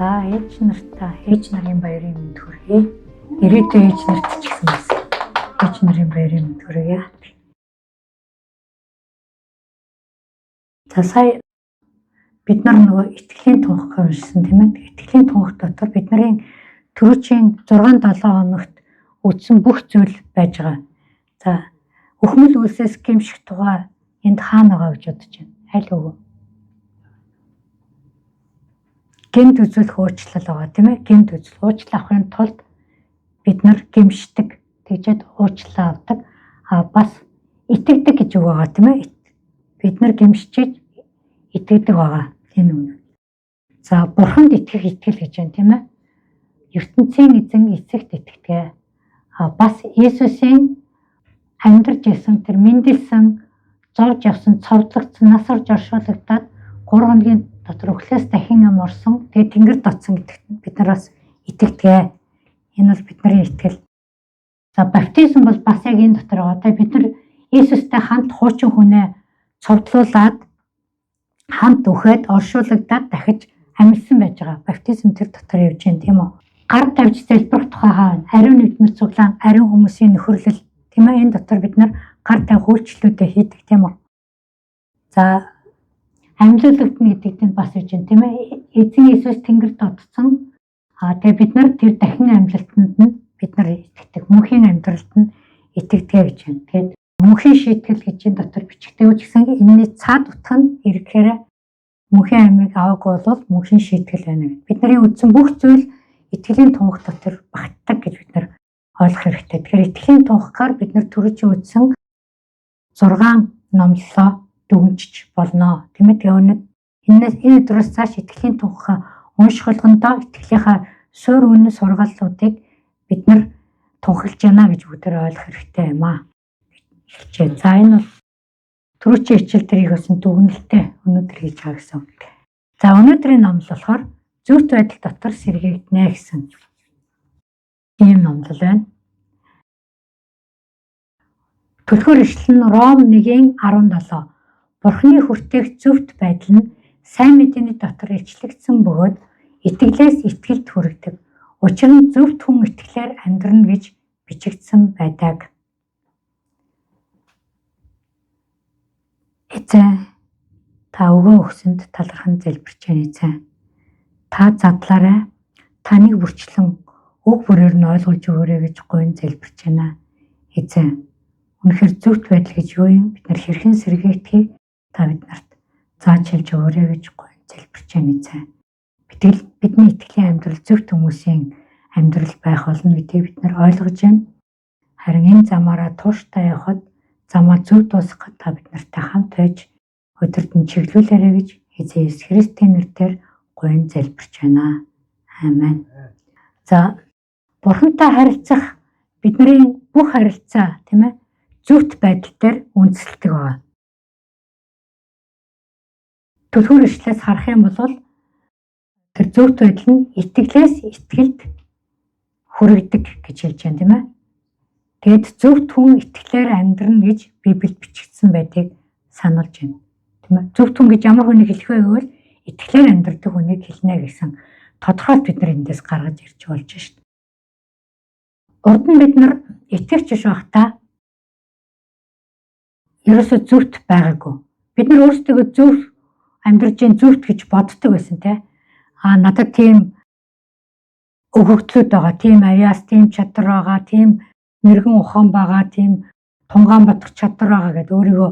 За ээж нарын баярын мэнд хүргэе. Ирээдүйн ээж нарт ч гэсэн бас ээж нарын баярын мэнд хүргэе. За сая бид нар нөгөө итгэлийн тунхаг уншсан тийм ээ. Итгэлийн тунхаг дотор бидний түрүүчийн 6-7 хоногт үдсэн бүх зүйл байж байгаа. За өхмөл үлсээс гэмших тугай энд хаана байгаа гэж бодож байна. Аль өгөө. Гэмт үзүүлэх уучлал байгаа тийм ээ. Гэмт үзэл уучлал авахын тулд бид нар гэмшдэг, тэгжээд уучлал авдаг. Бас итгэдэг гэж үг байгаа тийм ээ. Бид нар гэмшиж итгэдэг байгаа энэ үнэ. За бурханд итгэх итгэл гэж байна тийм ээ. ертөнцийн эзэн эцэгт итгэдэг. Бас Есүсийн амьдарч исэн тэр мэндэлсэн зовж явсан цовдлогдсон насар жоршуулгадаад 3 хоногийн дотор өглөөс дахин ам орсон. Тэгээ тэнгэр дотсон гэдэгт бид нараас итгэдэг. Энэ бол бидний итгэл. За баптизм бол бас яг энэ дотор байгаа. Одоо бид нар Есүстэй хамт хуучин хүнээ цовдлуулад хамт үхээд оршуулгадаад дахиж амьдсан байж байгаа. Баптизм тэр дотор явж байна тийм үү? Гар тавьж залбирах тухай хаана? Ариун нүдмэд цуглаан, ариун хүмүүсийн нөхөрлөл тийм ээ. Энэ дотор бид нар гар тавих үйлчлэлүүдээ хийдэг тийм үү? За амьлуулагдана гэдэгт нь бас үж байна тийм ээ. Эзэн Есүс тэнгэр дотсон. Тэгээ бид нар тэр дахин амьлалтанд нь бид нар итгэдэг. Мөнхийн амьдралд нь итгэдэг гэж байна. Тэгээд мөнхийн шийтгэл гэж энэ дотор бичигдээ үуч гэсэн энэний цаад утга нь ирэхээр мөнхийн амийг аваагүй бол мөнхийн шийтгэл байна гэдэг. Бидний үдсэн бүх зүйл итгэлийн тунхаг дотор багтдаг гэж бид нар ойлгох хэрэгтэй. Тэгэхээр итгэлийн тунхагаар бид нар түрүүчийн үдсэн 6 номлолоо дүгнжиж болно. Тийм ээ. Тэгээ энэ өдрөөс цааш итгэлийн тунхагаа унших болгондоо итгэлийнхаа суурь үнэн сургааллуудыг бид нар тунхаглаж байна гэж бүгдээ ойлгох хэрэгтэй юм аа. За энэ бол түрүүчийн хичээл дээрийг болсон дүгнэлтээ өнөөдөр хийж байгаа гэсэн үг. За өнөөдрийн номлол болохоор зөвхт байдал дотор сэргийгднэ гэсэн ийм номлол байна. Түлхүүр ишлэл нь Ром 1:17. Бурхны хүртээх зөвхт байдал нь сайн мэдээний дотор илчлэгдсэн бөгөөд итгэлээс итгэлд хүргэдэг. Учир нь зөвхт хүн итгэлээр амьдрна гэж бичигдсэн байдаг. Эзэн та өгөө өгсөнд талархан залбирч байна эзэн. Та задлаарай. Таныг бүрчлэн үг бүрээр нь ойлгуулж өгөөрэй гэж гойн залбирч байна. Эзэн. Үнэхээр зөвхт байдал гэж юу юм? Бид нар хэрхэн сэргийгдхийг та бид нарт зааж хэлж өгөөрэй гэж гойн залбирч байна эзэн. Бидний итгэлийн амьдрал зөвхт хүмүүсийн амьдрал байх болно гэдгийг бид нар ойлгож байна. Харин энэ замаараа тууштай явхад замаа зөв дуусгахад та бид нартай хамт байж өдөрт нь чиглүүлээрэй гэж эзэн Есүс Христийн нэрээр гойн залбирч байна. Аамен. За Бурхантай харилцах бидний бүх харилцаа тийм ээ зөвхт байдал дээр үндэслэдэг байна. Түлхүүр ишлээс харах юм бол тэр зөвхт байдал нь итгэлээс итгэлд хүргэдэг гэж хэлж байна тийм ээ. Тэгэд зөвхт хүн итгэлээр амьдрна гэж Библиэд бичигдсэн байдгийг сануулж байна. Тийм ээ. Зөвхт хүн гэж ямар хүнийг хэлэх вэ гэвэл итгэлээр амьдрдаг хүнийг хэлнэ гэсэн тодорхойлт бид нар эндээс гаргаж ирж болж шүү дээ. Урд нь бид нар итгэвч биш байхдаа ерөөсөө зөвхт байгаагүй. Бид нар өөрсдөө зөв амьдрж гин зөвхт гэж боддог байсан тийм. Надад тийм өгөгдлүүд байгаа, тийм аяас, тийм чадвар байгаа, тийм мэрэгэн ухаан байгаа, тийм тунгаан батгах чадвар байгаа гэдэг өөрийгөө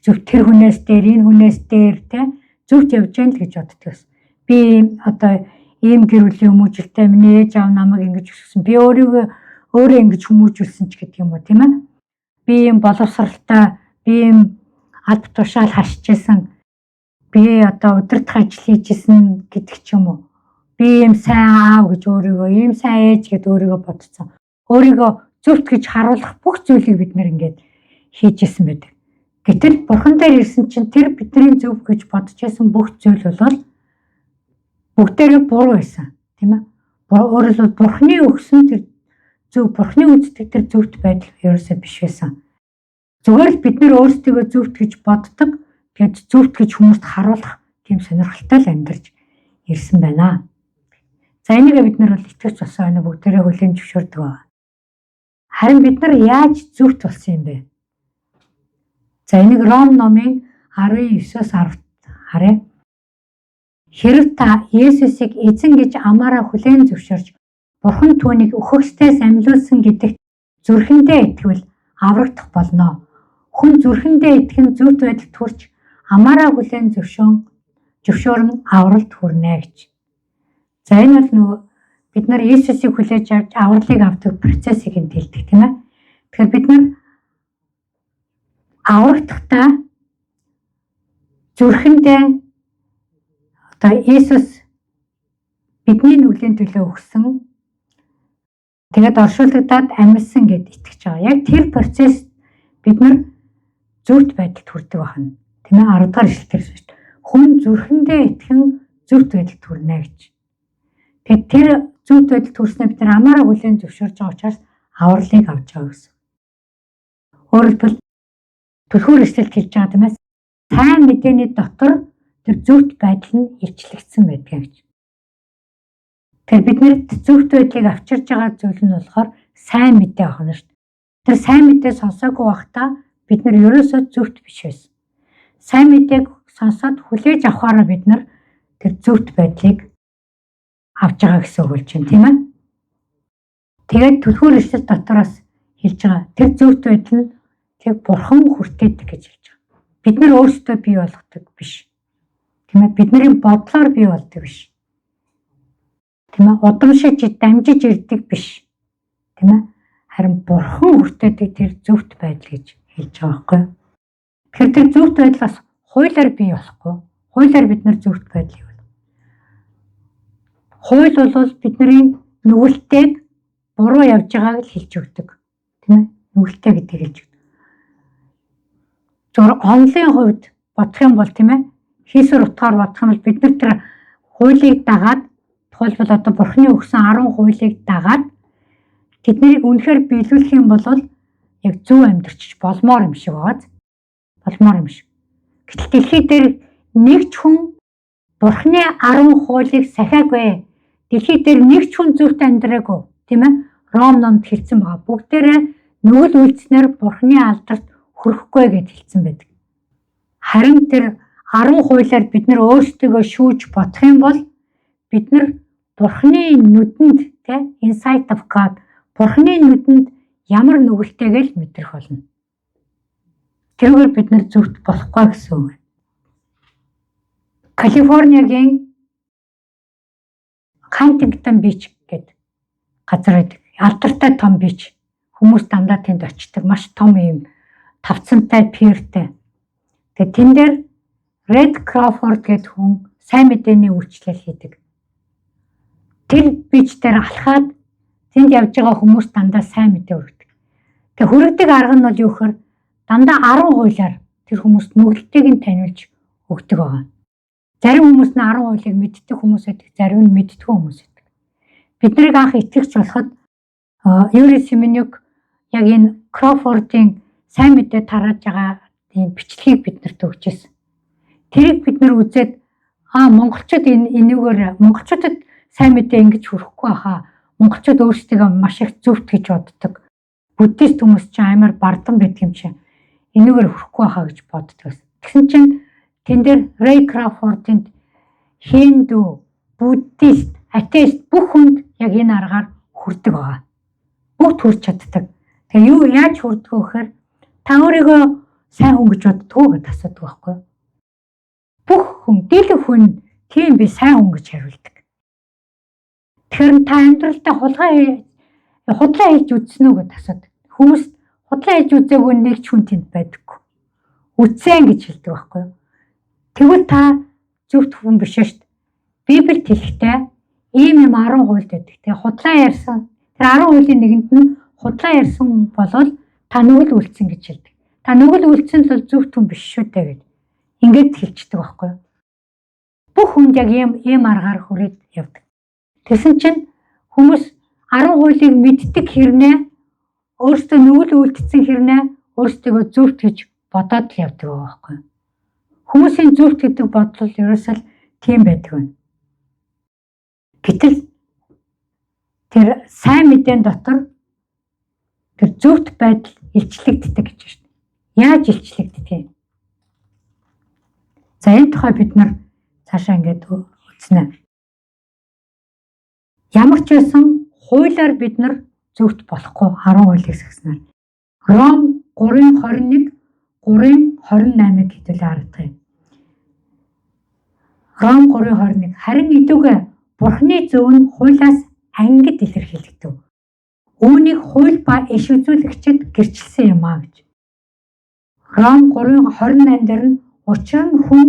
зөв тэр хүнээс дээр, энэ хүнээс дээр тийм зөвхт явж гэн л гэж боддог байсан. Би одоо ийм гэр бүлийн хүмүүжлтэй миний ээж аав намайг ингэж өсгсөн. Би өөрийгөө ингэж хүмүүжүүлсэн ч гэдэг юм уу тийм ээ. Би ийм боловсралтай, би ийм алба тушаал харшижсэн. Би одоо удирдах ажил хийжсэн гэдэг ч юм уу. Би ийм сайн аав гэж өөрийгөө, ийм сайн ээж гэд өөрийгөө бодсон. Өөрийгөө зөвхт гэж харуулах бүх зүйлийг бид нэр ингээд хийжсэн байдаг. Гэтэл Бурхан дээр ирсэн чинь тэр бидний зөв гэж бодож байсан бүх зүйл бол бүгдээрээ буруу байсан, тийм ээ. Өөрөлдвөл Бурханы өгсөн тэр зөв, Бурханы үздэг тэр зөвхт байдал ерөөсөө биш байсан. Зүгээр л бид нэр өөрсдөө зөвхт гэж боддог. Тэгээд зөвхт гэж хүмүүст харуулах тийм сонирхолтой л амьдарч ирсэн байна. За энийг бид нар бол итгэж болсон байна бүгдээрээ хүлээн зөвшөөрдөг байна. Харин бид нар яаж зөвхт болсон юм бэ? За энийг Ром номын 19-с 10 харъя. Хэрв та Есүсийг эзэн гэж амаараа хүлээн зөвшөөрч Бурхан түүнийг үхэгсдээс амьлуулсан гэдэгт зүрхэндээ итгэвэл аврагдах болно. Хүн зүрхэндээ итгэн зөвхт байдалд хүрч амаараа хүлээн зөвшөөрөн авралт хүрнэ гэж. За энэ бол нөгөө бид нар Есүсийг хүлээж авч авралыг авдаг процессыг хэлдэг тийм ээ. Тэгэхээр бид нар аврагдахдаа зүрхэндээ одоо Есүс бидний нүглийн төлөө өгсөн тэгээд оршуулгадаад амьдсан гэд итгэж байгаа. Яг тэр процесс бид нар зөвхт байдалд хүрдэг байна. Тийм ээ 10 дахь ишлэлээр шүү дээ. Хүн зүрхэндээ итгэн зөвхт байдалд хүрнэ гэж. Тэгээд тэр зөвхт байдалд хүрснээр бид нар амаараа хүлээн зөвшөөрж байгаа учраас авралыг авч байгаа гэсэн. Өөрөөр хэлбэл түлхүүр ишлэлд хэлж байгаа тийм ээ. Сайн мэдээний дотор тэр зөвхт байдал нь илчлэгдсэн байдаг гэж. Тэгэхээр биднэрт зөвхт байдлыг авчирж байгаа зүйл нь болохоор сайн мэдээ авах нь шүү дээ. Тэр сайн мэдээ сонсоогүй байхдаа бид нар ерөөсөө зөвхт биш байсан. Сайн мэдээг сонсоод хүлээж авахаараа бид нар тэр зөвхт байдлыг авч байгаа гэсэн үг болж байна тийм ээ. Тэгээд түлхүүр ишлэл дотроос хэлж байгаа тэр зөвхт байдал нь тэг Бурхан хүртээдэг гэж хэлж байгаа. Бид нар өөрсдөө бий болгодог биш. Тийм ээ бидний бодлоор бий болдог биш. Тийм ээ удамшиж дамжиж ирдэг биш. Тийм ээ харин Бурхан хүртээдэг тэр зөвхт байдал гэж хэлж байгаа байхгүй. Тэгэхээр тэр зөвхт байдал бас хуулиар бий болохгүй. Хуулиар бид нар зөвхт байдлыг бол. Хууль бол бидний нүгэлтэйг буруу явж байгааг л хэлж өгдөг. Тийм ээ нүгэлтэй гэдгийг хэлж өгдөг. Зөвхөн онлын хувьд бодох юм бол тийм ээ хийсвэр утгаар бодох юм бол бид нар тэр хуулийг дагаад тухайлбал одоо Бурханы өгсөн 10 хуулийг дагаад тэднийг үнэхээр биелүүлэх юм бол яг зөв амьдрч болмоор юм шиг байгаа. Болмоор юм шиг. Гэтэл дэлхий дээр нэг ч хүн Бурханы 10 хуулийг сахиагүй. Дэлхий дээр нэг ч хүн зөвхт амьдраагүй. Тийм ээ? Ром номд хэлсэн байгаа. Бүгдээрээ нүгэл үйлснээр Бурханы алдарт хүрэхгүй гэж хэлсэн байдаг. Харин тэр 10 хуулиар бид нар өөрсдөө шүүж бодох юм бол бид нар Бурханы нүдэнд тийм insight of God Бурханы нүдэнд ямар нүгэлтэйг л мэдрэх болно. Тэргээр бид нар зөвхт болохгүй гэсэн үг. Калифорниагийн Хантингтон бич гэдэг газар байдаг. Алдартай том бич. Хүмүүс дандаа тэнд очдог. Маш том юм тавцантай пиртэй. Тэгээ тэн дээр Ред Кроуфорд гэдэг хүн сайн мэдээний үйлчлэл хийдэг. Тэр бич дээр алхаад тэнд явж байгаа хүмүүс дандаа сайн мэдээ хүргэдэг. Тэгээ хүргэдэг арга нь бол юу гэхээр дандаа 10 хуулиар тэр хүмүүст нүгэлтэйг нь таниулж өгдөг байгаа. Зарим хүмүүс нь 10 хуулийг мэддэг хүмүүс байдаг, зарим нь мэддэггүй хүмүүс байдаг. Биднийг анх итгэж болоход Юрий Семенюк яг энэ Кроуфордын сайн мэдээ тарааж байгаа тийм бичлэгийг биднэрт өгч ирсэн. Тэрийг бид нар үзээд монголчууд энэгээр монголчуудад сайн мэдээ ингэж хүрэхгүй хаа. Монголчууд өөрсдөө маш их зөвхт гэж боддог. Буддист хүмүүс ч амар бардан байдаг юм чинь. Энэгээр хүрэхгүй хаа гэж боддог. Тэгсэн чинь тэн дээр Рэй Кроуфордынд Хинду, буддист, атеист бүх хүнд яг энэ аргаар хүрдэг байгаа. Бүгд хүрч чаддаг. Тэгээ юу яаж хүрдэг вэ гэхээр та өөрийгөө сайн хүн гэж боддгоо гэдээ асуудаг байхгүй юу? Бүх хүн, дийлэнх хүн тийм би сайн хүн гэж хариулдаг. Тэгэхээр та амьдралдаа худлаа хийж үзсэн үү гэдээ асуудаг. Хүмүүс худлаа хийж үзээгүй нэг ч хүн тэнд байдаггүй. Үтсэн гэж хэлдэг байхгүй юу? Тэгвэл та зөвхт хүн биш шүү дээ. Библиэд хэлэхдээ ийм 10 хууль байдаг. Тэгээ худлаа ярьсан. Тэр 10 хуулийн нэгэнд нь худлаа ярьсан болвол та нүгэл үлдсэн гэж хэлдэг. Та нүгэл үлдсэн л зөвхт хүн биш шүү дээ гэж ингээд хэлчихдэг байхгүй юу? Бүх хүнд яг ийм аргаар хүрээд явдаг. Тэгсэн чинь хүмүүс 10 хуулийг мэддэг хэрнээ өөртөө нүгэл үлдсэн хэрнээ өөртөө зөвхт гэж бодоод л явдаг байхгүй юу? Хүмүүсийн зөвхт гэдэг бодол ерөөсөө тийм байдаг байна. Гэтэл тэр сайн мэдээний дотор тэр зөвхт байдал илчлэгддэг гэж байна. Яаж илчлэгддэг юм? За энэ тухай бид нар цаашаа ингээд үзнэ. Ямар ч байсан хуулиар бид нар зөвхт болохгүй 10 хуулийг сагснаар. Ром 3:21, 3:28-ыг хэдүүлээ харагдах юм. Ром 3:21 харин идүүгээ Бурхны зөв нь хуулиас ангид илэрхийлэгдэв. Үүнийг хууль ба иш үзүүлэгчид гэрчилсэн юм аа гэж. Ром 3:28 дээр нь учир нь хүн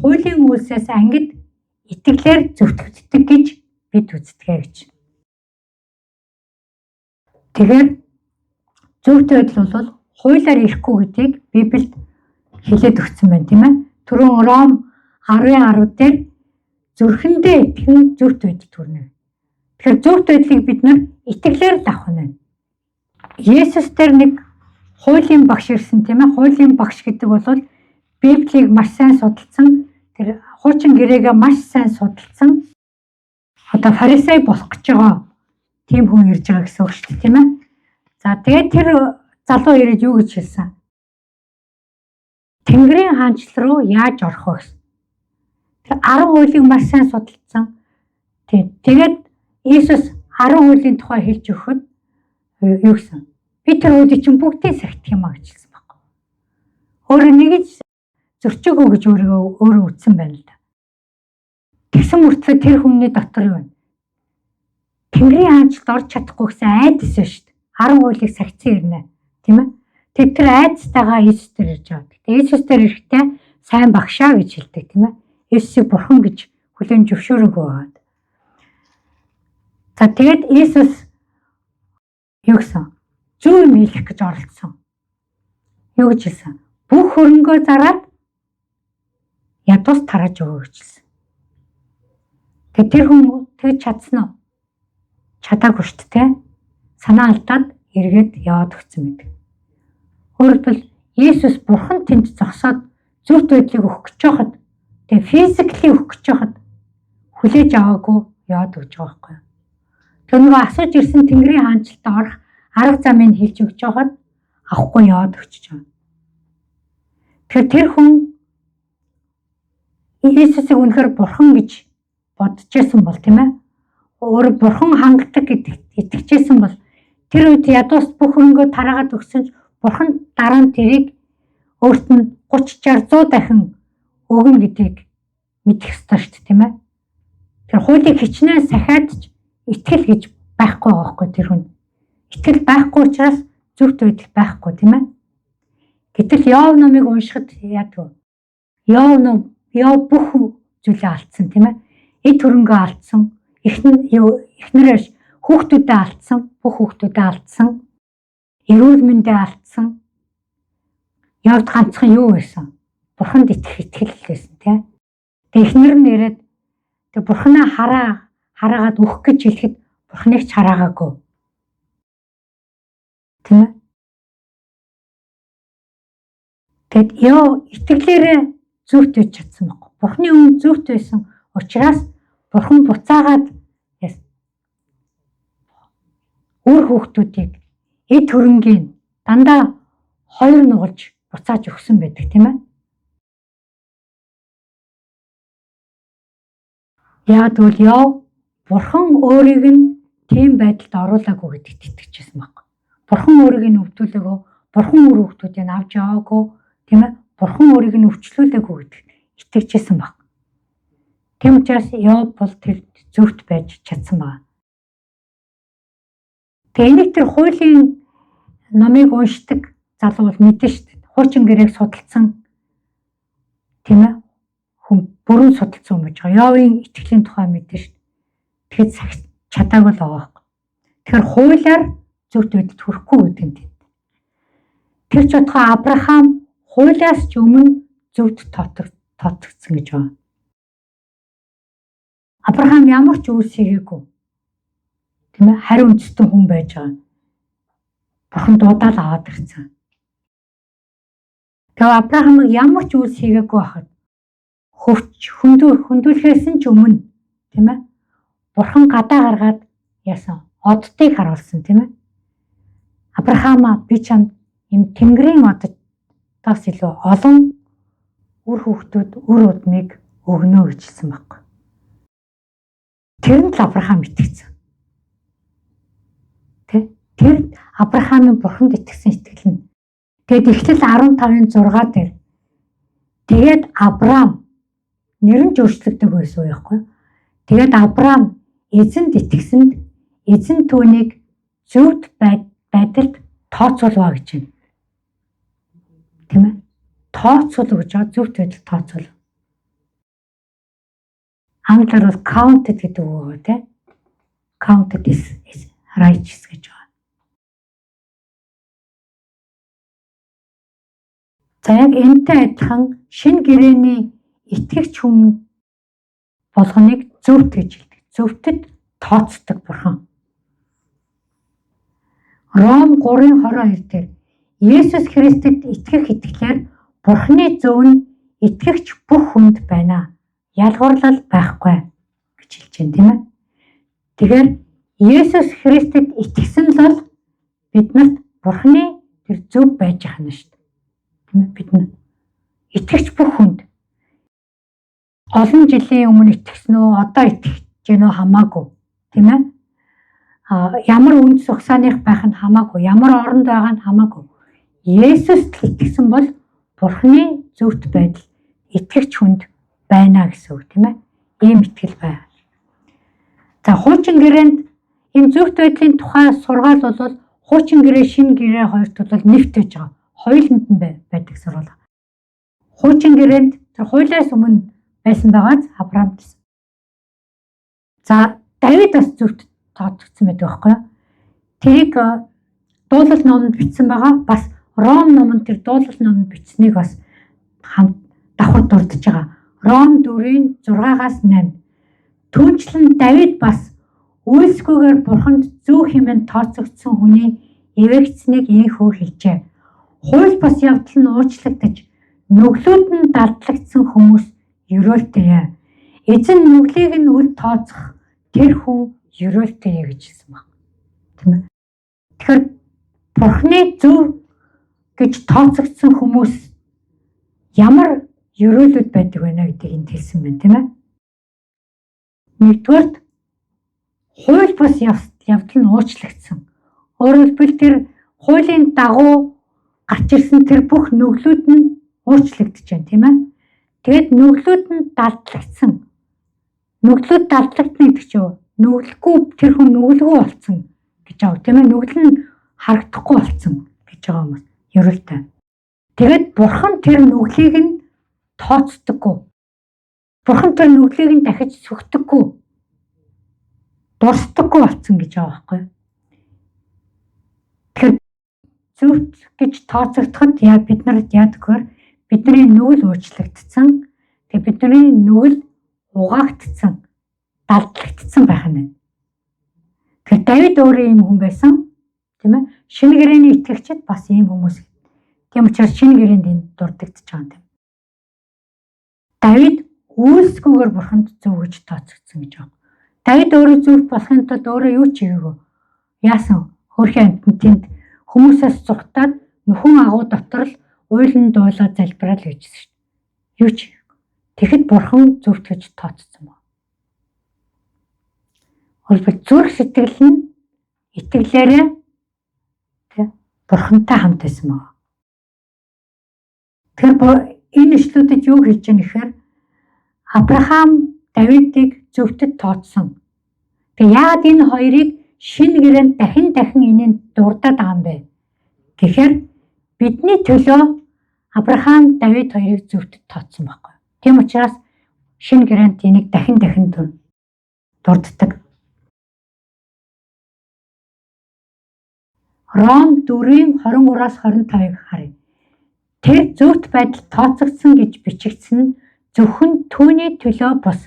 хуулийн үйлсээс ангид итгэлээр зөвтгөгддөг гэж бид үздэг гэж. Тэгэхээр зөвхт байдал бол хуулиар ирэхгүй гэдгийг Библиэд хэлээд өгсөн байна, тийм ээ. Түрүүн Ром 10:10 дээр зүрхэндээ итгэн зөвхт байдал төрнө. Тэгэхээр зөвхт байдлыг бид нар итгэлээр л авах нь. Есүс дээр нэг хуулийн багш ирсэн, тийм ээ. Хуулийн багш гэдэг бол Библийг маш сайн судалсан, тэр хуучин гэрээгээ маш сайн судалсан. Одоо фарисей болох гэж байгаа тийм хүн ирж байгаа гэсэн үг шүү дээ, тийм ээ. За тэгээд тэр залуу ирээд юу гэж хэлсэн? Тэнгэрийн хаанчлал руу яаж орох вэ гэсэн. Тэр 10 хуулийг маш сайн судалсан. Тэгээд Иесус 10 хуулийн тухай хэлж өгөхөд юу гэсэн? Би тэр хуулийг чинь бүгдийг сахих юм а гэж хэлсэн байхгүй. Өөрөө нэг зөрчөөгөө гэж өөрөө үтсэн байна л да. Тэгсэн мөртлөө тэр хүний дотор юу вэ? Тэнгэрийн хаанчлалд орж чадахгүй гэсэн айдас байна шүү дээ. 10 хуулийг сахицсан ирнэ, тийм ээ. Тэр айдастайгаа Иесус дээр ирж байгаа. Тэгээд Иесус дээр ирэхдээ сайн багшаа гэж хэлдэг, тийм ээ. Иесусийг бурхан гэж хүлээн зөвшөөрөөгүй байгаад. За тэгээд Иесус юу гэсэн? Зөв юм хэлэх гэж оролцсон. Юу гэж хэлсэн? Бүх хөрөнгөө зараад ядуус тарааж өгөө гэж хэлсэн. Тэгээд тэр хүн тэгж чадсан уу? Чадаагүй шүү дээ. Санаа алдаад эргээд яваад өгсөн мэт. Өөрөлдвөл Иесус бурхан тэнд зогсоод зөвхт байдлыг өгөх гэж байхад, тэгээ физикли өгөх гэж байхад хүлээж аваагүй яваад өгч байгаа байхгүй юу? Тэр нөгөө асууж ирсэн Тэнгэрийн хаанчлалд орох арга замыг хэлж өгч байхад авахгүй яваад өгч байгаа. Тэгэхээр тэр хүн Иесусыг үнэхээр бурхан гэж бодож байсан бол, тийм ээ. Өөр бурхан хангадаг гэдэгт итгэжсэн бол тэр үед ядуус бүх хөрөнгөө тараагаад өгсөн ч бурхан дараа нь тэрийг өөрт нь 30, 60, 100 дахин өгнө гэдгийг мэдэх ёстой шүү дээ, тийм ээ. Тэр хуулийг хичнээн сахиад ч итгэл гэж байхгүй байгаа байхгүй тэр хүн. Итгэл байхгүй учраас зөвхт байдал байхгүй, тийм ээ. Гэтэл Иов номыг уншихад яадаг вэ? Иов бүх зүйлээ алдсан, тийм ээ. Эд хөрөнгөө алдсан. Эхнэрээс хүүхдүүдээ алдсан, бүх хүүхдүүдээ алдсан. Эрүүл мэндээ алдсан. Иовд ганцхан юу байсан? Бурханд итгэх итгэл байсан, тийм. Тэгээ эхнэр нь ирээд тэг бурханаа хараагаад өөх гэж хэлэхэд бурханыг ч хараагаагүй. Тийм ээ. Тэгэд Иов итгэлээрээ зөвхт байж чадсан байхгүй. Бурханы өмнө зөвхт байсан учраас бурхан буцаагаад өөр хүүхдүүдийг эд хөрөнгийн дандаа 2 нугалж буцааж өгсөн байдаг, тийм ээ. Яг тэгвэл Иов бурхан өөрийг нь тийм байдалд оруулаагүй гэдэгт итгэжсэн байхгүй. Бурхан өөрийг нь өвдүүлээгүй, бурхан өөр хүүхдүүдийг авч яваагүй, тийм ээ. Бурхан өөрийг нь өвчлүүлээгүй гэдэгт итгэжсэн баг. Тийм учраас Иов бол тэр зөвхт байж чадсан баг. Тэгээ энийг тэр хуулийн номыг уншдаг залуу бол мэдэн шүү дээ. Хуучин гэрээг судалсан, тийм ээ. Хүн бүрэн судалсан юм байж байгаа. Иовын итгэлийн тухай мэдэн шүү дээ. Тэгэхэд чадаагүй л байгаа байхгүй. Тэгэхээр хуулиар зөвхт байдалд хүрэхгүй гэдэг юм. Тэр ч бодохоо Авраам хуулиас ч өмнө зөвхт тооцогдсон гэж байна. Авраам ямар ч үйлс хийгээгүй. Тийм ээ, хариу үндэстэн хүн байж байгаа. Бурхан дуудаал аваад ирсэн. Тэгээ Авраамыг ямар ч үйлс хийгээгүй байхад хөндүүлэхээс нь ч өмнө, тийм ээ. Бурхан гадаа гаргаад яасан? оддыг харуулсан тийм ээ. Авраамаа би чамд юм Тэнгэрийн одоос илүү олон үр хүүхдүүд үр удмыг өгнө гэж хэлсэн байхгүй. Тэр нь л Авраам итгэсэн. Тэр Авраамын бурханд итгэсэн итгэл нь. Тэгээд Эхлэл 15:6 дээр тэгээд Авраам нэр нь өөрчлөгдөв байсан байхгүй. Тэгээд Авраам эзэнд итгэсэнд эзэн түүнийг зөвхт байдалд тооцоолваа гэж байна. Тийм ээ. Тооцоолох гэж байгаа зөвхт байдалд тооцоолох. Англиар бол counted гэдэг үг байгаа тийм. Counted is righteous гэж байгаа. За яг энэтэй адилхан шинэ гэрээний итгэгч хүн болгоныг зөвхт гэж хэлдэг. Зөвхтөд тооцдог бурхан. Ром 3:22 дээр Есүс Христэд итгэх итгэлээр бурханы зөв нь итгэгч бүх хүнд байна. Ялгуурлал байхгүй гэж хэлж байна тийм ээ. Тэгэхээр Есүс Христэд итгэсэн л бол биднэрт бурханы тэр зөв байж ахна шүү дээ. Тийм ээ. Бид нар итгэгч бүх хүнд олон жилийн өмнө итгэсэн үү, одоо итгэж гэнэ үү хамаагүй тийм ээ. Ямар үнд цогцооных байх нь хамаагүй, ямар оронд байгаа нь хамаагүй. Есүст итгэсэн бол бурханы зөвхт байдал итгэгч хүнд байна гэсэн үг тийм ээ. Ийм итгэл байна. За хуучин гэрээнд энэ зөвхт байдлын тухай сургаал бол хуучин гэрээ, шинэ гэрээ хоёрт бол нэгт байж байгаа. Хоёуланд нь байдаг сургаал. Хуучин гэрээнд тэр хуулиас өмнө байсан байгааз Авраамд. За Давид бас зөвхт тооцогдсон байдаг байхгүй юу? Тэрийг дуулал номонд бичсэн байгаа. Бас Ром номонд тэр дуулал номонд бичсэнийг бас хамт давхар дурдж байгаа. Ром 4:6-8. Түүнчлэн Давид бас үйлсгүйгээр бурханд зөв хэмээн тооцогдсон хүний эвэгцнийг ийхүү хэлжээ. Хууль бус явдал нь уучлагдаж нүглүүд нь далдлагдсан хүмүүс ерөөлтэй. Эзэн нүглийг нь үл тооцох тэр хүн ерөөлтэй гэж хэлсэн баг. Тийм ээ. Тэгэхээр бурханы зөв гэж тооцогдсон хүмүүс ямар ерөөлөд байдаг вэ гэдгийг энд хэлсэн байна тийм ээ. Нэгдүгээр хууль бус явдал нь уучлагдсан. Өөрөөр хэлбэл тэр хуулийн дагуу гарч ирсэн тэр бүх нүглүүд нь уучлагдж байна тийм ээ. Тэгэд нүглүүд нь далдлагдсан. Нүглүүд далдлагдсан гэдэг чинь нүглэхгүй тэр хүн нүглгүй болсон гэж байгаа тийм ээ. Нүгэл нь харагдахгүй болсон гэж байгаа юм. Ерөөлтэй. Тэгэд бурхан тэр нүглийг нь тооцдоггүй. Бурхан тэр нүглийг нь дахиж сүхдэггүй. Дурсдаггүй болсон гэж байгаа байхгүй. Тэгэхээр зөвхт гэж тооцогдоход бид нарт яадагвэр бидний нүгэл уучлагдсан. Тэгээ бидний нүгэл угаагдсан, далдлагдсан байх нь. Тэгэхээр Давид өөрөө ийм хүн байсан, тийм ээ. Шинэ гэрээний итгэгчид бас ийм хүмүүс. Тийм учраас шинэ гэрээнд энд дурддагдж байгаа юм. Давид үйлсгүйгээр бурханд зөв гэж тооцогдсон гэж байна. Давид өөрөө зөв болохын тулд өөрөө юу ч хийгээгүй. Яасан? Хөрхийн амтнд хүмүүсээс зүхтаад нөхөн агуу дотор л уйлан дуулаа залбирал гэжсэн шүү дээ. Юу ч тэгэхэд бурхан зөвхт гэж тооцсон байна. Өөрөлдвөл зүрх сэтгэл нь итгэлээрээ бурхантай хамт байсан байна. Тэгэхээр энэ ишлүүдэд юу хэлж байгаа нэхээр Авраам Давидыг зөвхтөд тооцсон. Тэгээ яагаад энэ хоёрыг шинэ гэрээнд дахин энэнд дурдаад байгаа юм бэ? Тэгэхээр бидний төлөө Авраам Давид хоёрыг зөвхтөд тооцсон байхгүй. Тийм учраас шинэ гэрээнд энийг дахин дурддаг. Ром 4:23-25-ыг харъя. Тэр зөвхт байдал тооцогдсон гэж бичигдсэн нь зөвхөн түүний төлөө бус.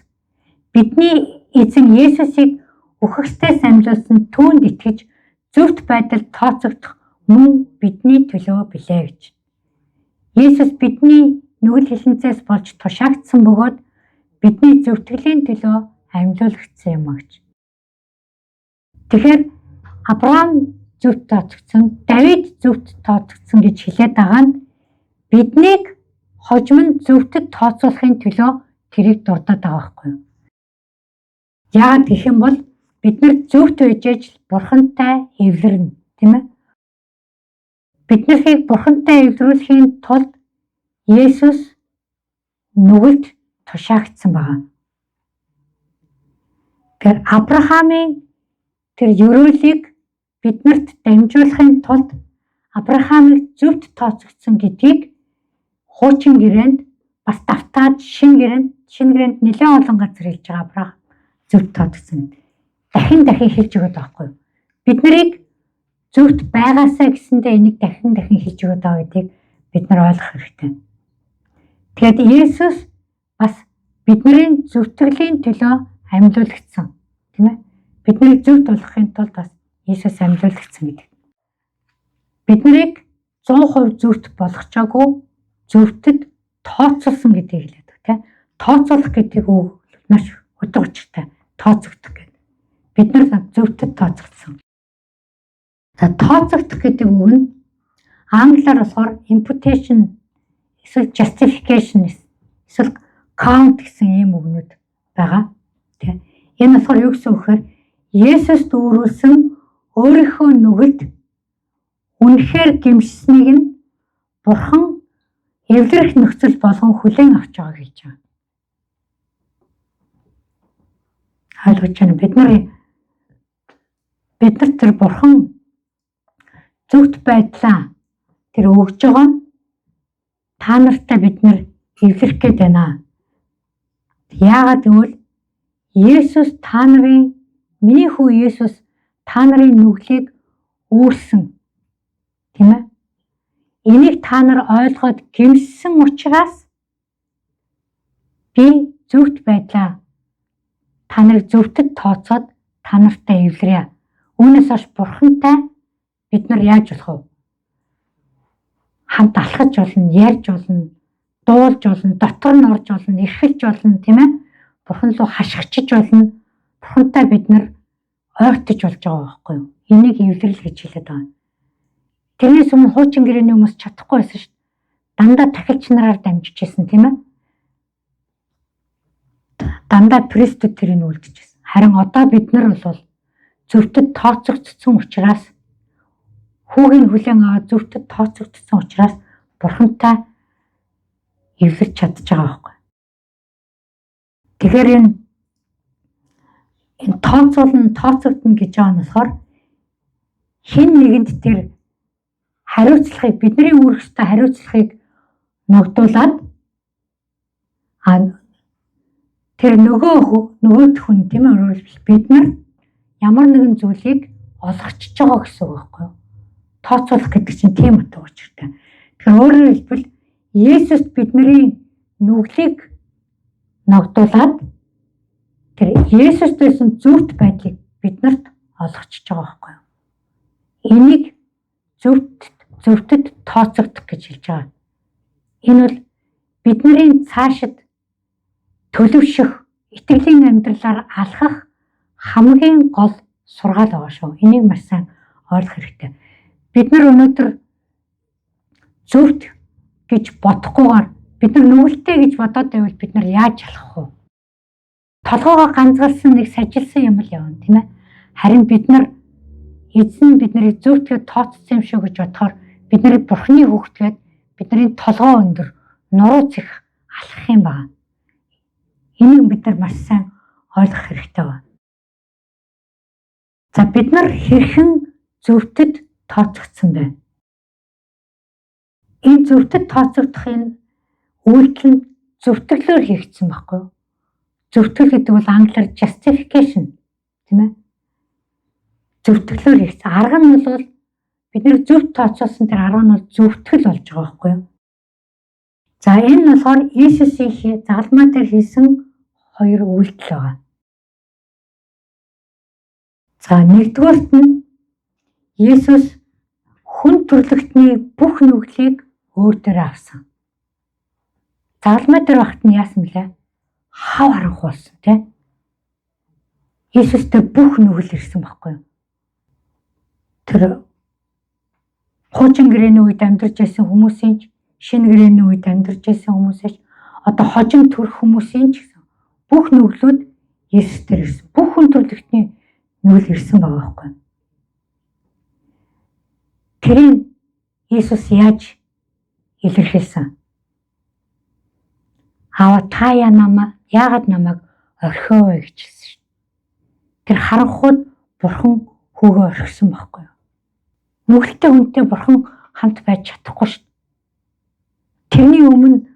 Бидний эзэн Есүсийг үхэхсдээс амжуулсан түүнд итгэж зөвхт байдал тооцогдох мөн бидний төлөө билээ гэж. Есүс бидний нүгэл хилэнцээс болж тушаагдсан бөгөөд бидний зөвтгөлийн төлөө амжуулагдсан юм а гэж. Тэгэхээр Авраам зөвхт тооцогдсон, Давид зөвхт тооцогдсон гэж хэлээд байгаа нь биднийг хожим нь зөвхөд тооцоолохын төлөө тэрийг дурдаад байгаа байхгүй юу? Яагаад гэх юм бол бид нар зөвхт байж аж бурхантай эвлэрнэ, тийм ээ? Биднийг бурхантай эвлэрүүлэхийн тулд Есүс нүгэлд тушаагдсан байгаа. Тэр Авраамийн тэр ёроолыг биднэрт дамжуулахын тулд Авраамыг зөвхт тооцогдсон гэдгийг хуучин гэрээнд бас давтаад шинэ гэрээнд нэлээд олон газар хэлж байгаа. Авраам зөвхт тооцогдсон. Дахин хэлж өгöd байхгүй юу? Бид нарыг зөвхт байгаасаа гэсэндээ энийг дахин хэлж өгöd байгаа гэдгийг бид нар ойлгох хэрэгтэй. Тэгээд Есүс бас бидний зөвтгөлийн төлөө амьлуулагдсан, тийм ээ? Биднийг зөвхт болгохын тулд бас Есүс амьлуулагдсан гэдэг. Бид нарыг 100% зөвхт болгочоогүй, зөвхөд тооцоолсон гэдгийг хэлээд байна, тийм ээ? Тооцоолох гэдэг үг маш утга учиртай. Тооцогдох гэдэг. Бид нар зөвхөд тооцогдсон. За тооцогдох гэдэг үг нь англиар болохоор imputation, эсвэл justification, эсвэл count гэсэн ийм үгнүүд байгаа. Тийм. Энэ болохоор юу гэсэн үг вэ? Есүс дүүрүүлсэн өөрийнхөө нүгэлд үнэхээр гэмшсэнийг нь Бурхан эвлэрэх нөхцөл болгон хүлээн авч байгааг хэлж байгаа. Ойлгож байна. Бид нар тэр Бурхан зөвхт байдлаа тэр өгж байгаа нь та нартай бид нар эвлэрэх гээд байна. Яагаад гэвэл Есүс миний хүү Есүс та нарын нүглийг үүрсэн. Тийм ээ? Энийг та нар ойлгоод гэмшсэн учраас би зөвхт байдлаа та нарыг зөвхөд тооцоод та нартай эвлэрье. Үүнээс хойш Бурхантай бид нар яаж болох вэ? Хамт алхаж болно, ярьж болно, дуулж болно, дотор нь орж болно, эрхэлж болно, тийм ээ? Бурхан руу хашгичж болно. Бурхантай бид нар ойртож болж байгаа байхгүй юу? Энийг эвлэрэл гэж хэлээд байгаа. Тэрнээс өмнө хуучин гэрээний хүмүүс чадахгүй байсан шүү дээ. Дандаа тахилч нараар дамжиж байсан, тийм ээ? Дандаа престүүд тэрийг үлдэж байсан. Харин одоо бид нар бол зөвхөд тооцогдсон учраас, хүүгийн хүлээн аваад зөвхөд тооцогдсон учраас Бурхантай эвлэрч чадж байгаа байхгүй. Тэгэхээр энэ тооцогдно гэж байгаа нь болохоор хэн нэгэнд тэр хариуцлагыг, бидний үүрэгтэй хариуцлагыг ногдуулаад тэр нөгөөд хүн, тийм ээ, бид нар ямар нэгэн зүйлийг олгочихж байгаа гэсэн үг байхгүй юу? Тооцоолох гэдэг чинь тийм утга учиртай. Тэгэхээр өөрөөр хэлбэл Есүс бидний нүглийг ногдуулаад тэр Есүст байсан зөвхт байдлыг биднэрт олгочихж байгаа байхгүй юу? Энийг зөвхөд тооцогдох гэж хэлж байгаа. Энэ бол бидний цаашид төлөвшөх, итгэлийн амьдралаар алхах хамгийн гол сургаал байгаа шүү. Энийг маш сайн ойлгох хэрэгтэй. Бид нар өнөөдөр зөвхт гэж бодохгүйгээр бид нар нүгэлтэй гэж бодоод байвал бид нар яаж алхах вэ? Толгоогоо ганцгалсан нэг сажилсан юм л явна, тийм ээ? Харин бид нар эзэн биднийг зөвхт тооцсон юм шүү гэж бодохоор бид нарыг Бурханы хүүхдгээд бидний толгоо өндөр нуруу цэх алхах юм байна. Энийг бид нар маш сайн ойлгох хэрэгтэй байна. За бид нар хэрхэн зөвхөд тооцогдсон бэ? Энэ зөвхөд тооцогдохын үйлдэл нь зөвтгөлөөр хийгдсэн байхгүй юу? Зөвтгөл гэдэг бол англиар justification, тийм ээ? Зөвтгөлөөр хийгдсэн. Арга нь бол бид нэр зөвхт тооцоолсон тэр арга нь бол зөвтгөл болж байгаа байхгүй юу? За энэ нь болохоор Иесусийн загалмай дээр хийсэн хоёр үйлдэл байгаа. За нэгдүгээрт нь Есүс хүн төрлөختний бүх нүглийг өөр дээр авсан. Загалмай дээр багт нь яасан блэ? Хав харанхуулсан, тийм. Есүстэй бүх нүгэл ирсэн байхгүй юу? тэр хуучин гэрээний үед амьдарч байсан хүмүүсийн ч, шинэ гэрээний үед амьдарч байсан хүмүүсээс одоо хожим төрөх хүмүүсийн ч гэсэн бүх нүглүүд Есүс дээр ирсэн. Бүх хүн төрлөختний нүгэл ирсэн байгаа байхгүй. Тэрийг Есүс яаж илэрхийлсэн? Аава та яагаад намайг орхиоо вэ гэж хэлсэн шүү. Тэр харанхуйд Бурхан хүүгээ орхисон байхгүй юу? Нүгэлтэй хүнтэй Бурхан хамт байж чадахгүй шүү. Тэрний өмнө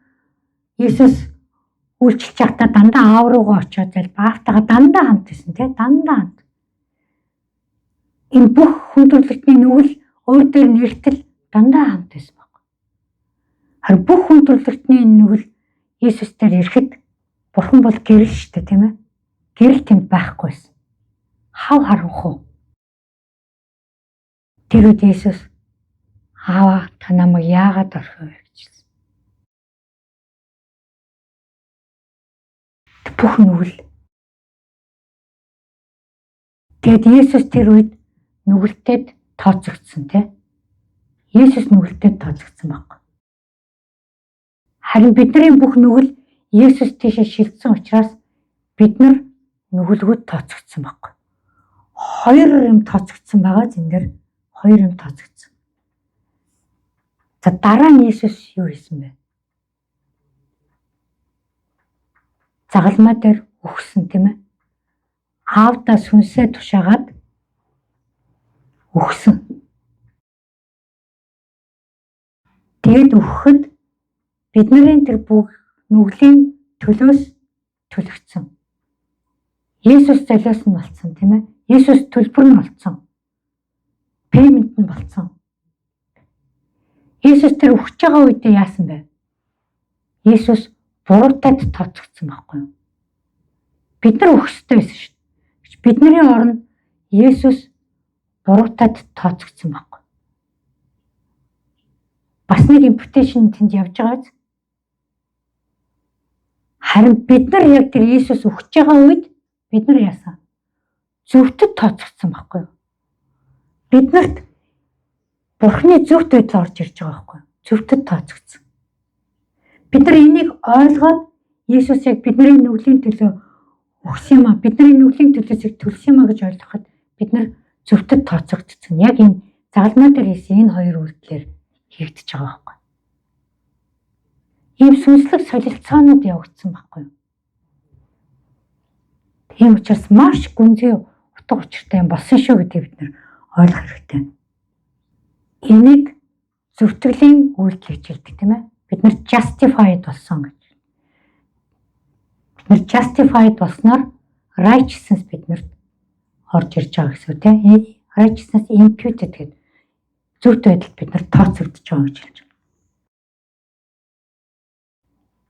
Есүс үйлчлж байхдаа дандаа аав руугаа очиод аавтайгаа дандаа хамт байсан тий, дандаа хамт. Энэ бүх хүн төрлөختний нүгэл өөр дээр нэртэл дандаа хамт байсан баг. Харин бүх хүн төрлөختний нүгэл Есүс дээр ирэхэд Бурхан бол гэрэл шүү дээ, тийм ээ. Гэрэл тэнд байхгүйсэн. Хав харанхуй. Тэр үед Есүс аава та намайг яагаад орхив вэ гэж хэлсэн. Бүх нүгэл. Тэгэд Есүс тэр үед нүгэлтэд тооцогдсон тий. Есүс нүгэлтэд тооцогдсон баг. Харин бидний бүх нүгэл Есүс тийшээ шилжсэн учраас бид нар нүгэлгүүд тооцогдсон баг. Хоёр юм тооцогдсон байгаа зэн дээр. Хоёр юм тооцогдсон. За дараа нь Есүс юу хийсэн бэ? Загалмай дээр үхсэн тийм ээ. Аавдаа сүнсээ тушаагаад үхсэн. Тэгэд үхэхэд бидний тэр бүх нүглийн төлөөс төлөгдсөн. Есүс золиос нь болцсон тийм ээ. Есүс төлбөр нь болцсон. Пеймент нь болцсон. Есүс тэр үхэж байгаа үедээ яасан бэ? Есүс буруутайд тооцогдсон байхгүй юу? Бид нар үхэхтэй байсан шүү дээ. Бидний оронд Есүс буруутайд тооцогдсон байхгүй. Бас нэг импутейшн тэнд явж байгаа биз? Харин бид нар яг тэр Есүс үхэж байгаа үед бид нар яасан? Зөвхөд тооцогдсон байхгүй юу? Биднэрт Бурхны зөвхт байдал орж ирж байгаа байхгүй юу? Зөвхөд тооцогдсон. Бид нар энийг ойлгоод Есүс яг бидний нүглийн төлөө үхсэн юм а, бидний нүглийн төлөөс яг төлсөн юм а гэж ойлгоход бид нар зөвхөд тооцогдсон. Яг энэ загалмай дээр хийсэн энэ хоёр үйлдэлээр хийгдэж байгаа байхгүй. Ийм сүнслэг солилцоонууд явагдсан байхгүй юу? Тийм учраас маш гүнзгий утга учиртай юм болсон шүү гэдгийг бид нар ойлгох хэрэгтэй. Энийг зөвтгөлийн үйлдэл гэж хэлдэг тийм ээ. Бид нар justified болсон гэж. Бид нар justified болсноор righteousness биднэрт орж ирж байгаа гэсэн үг тийм. Righteousness imputed гэдэг зөвхт байдалд бид нар тооцогдож байгаа гэж хэлж байна.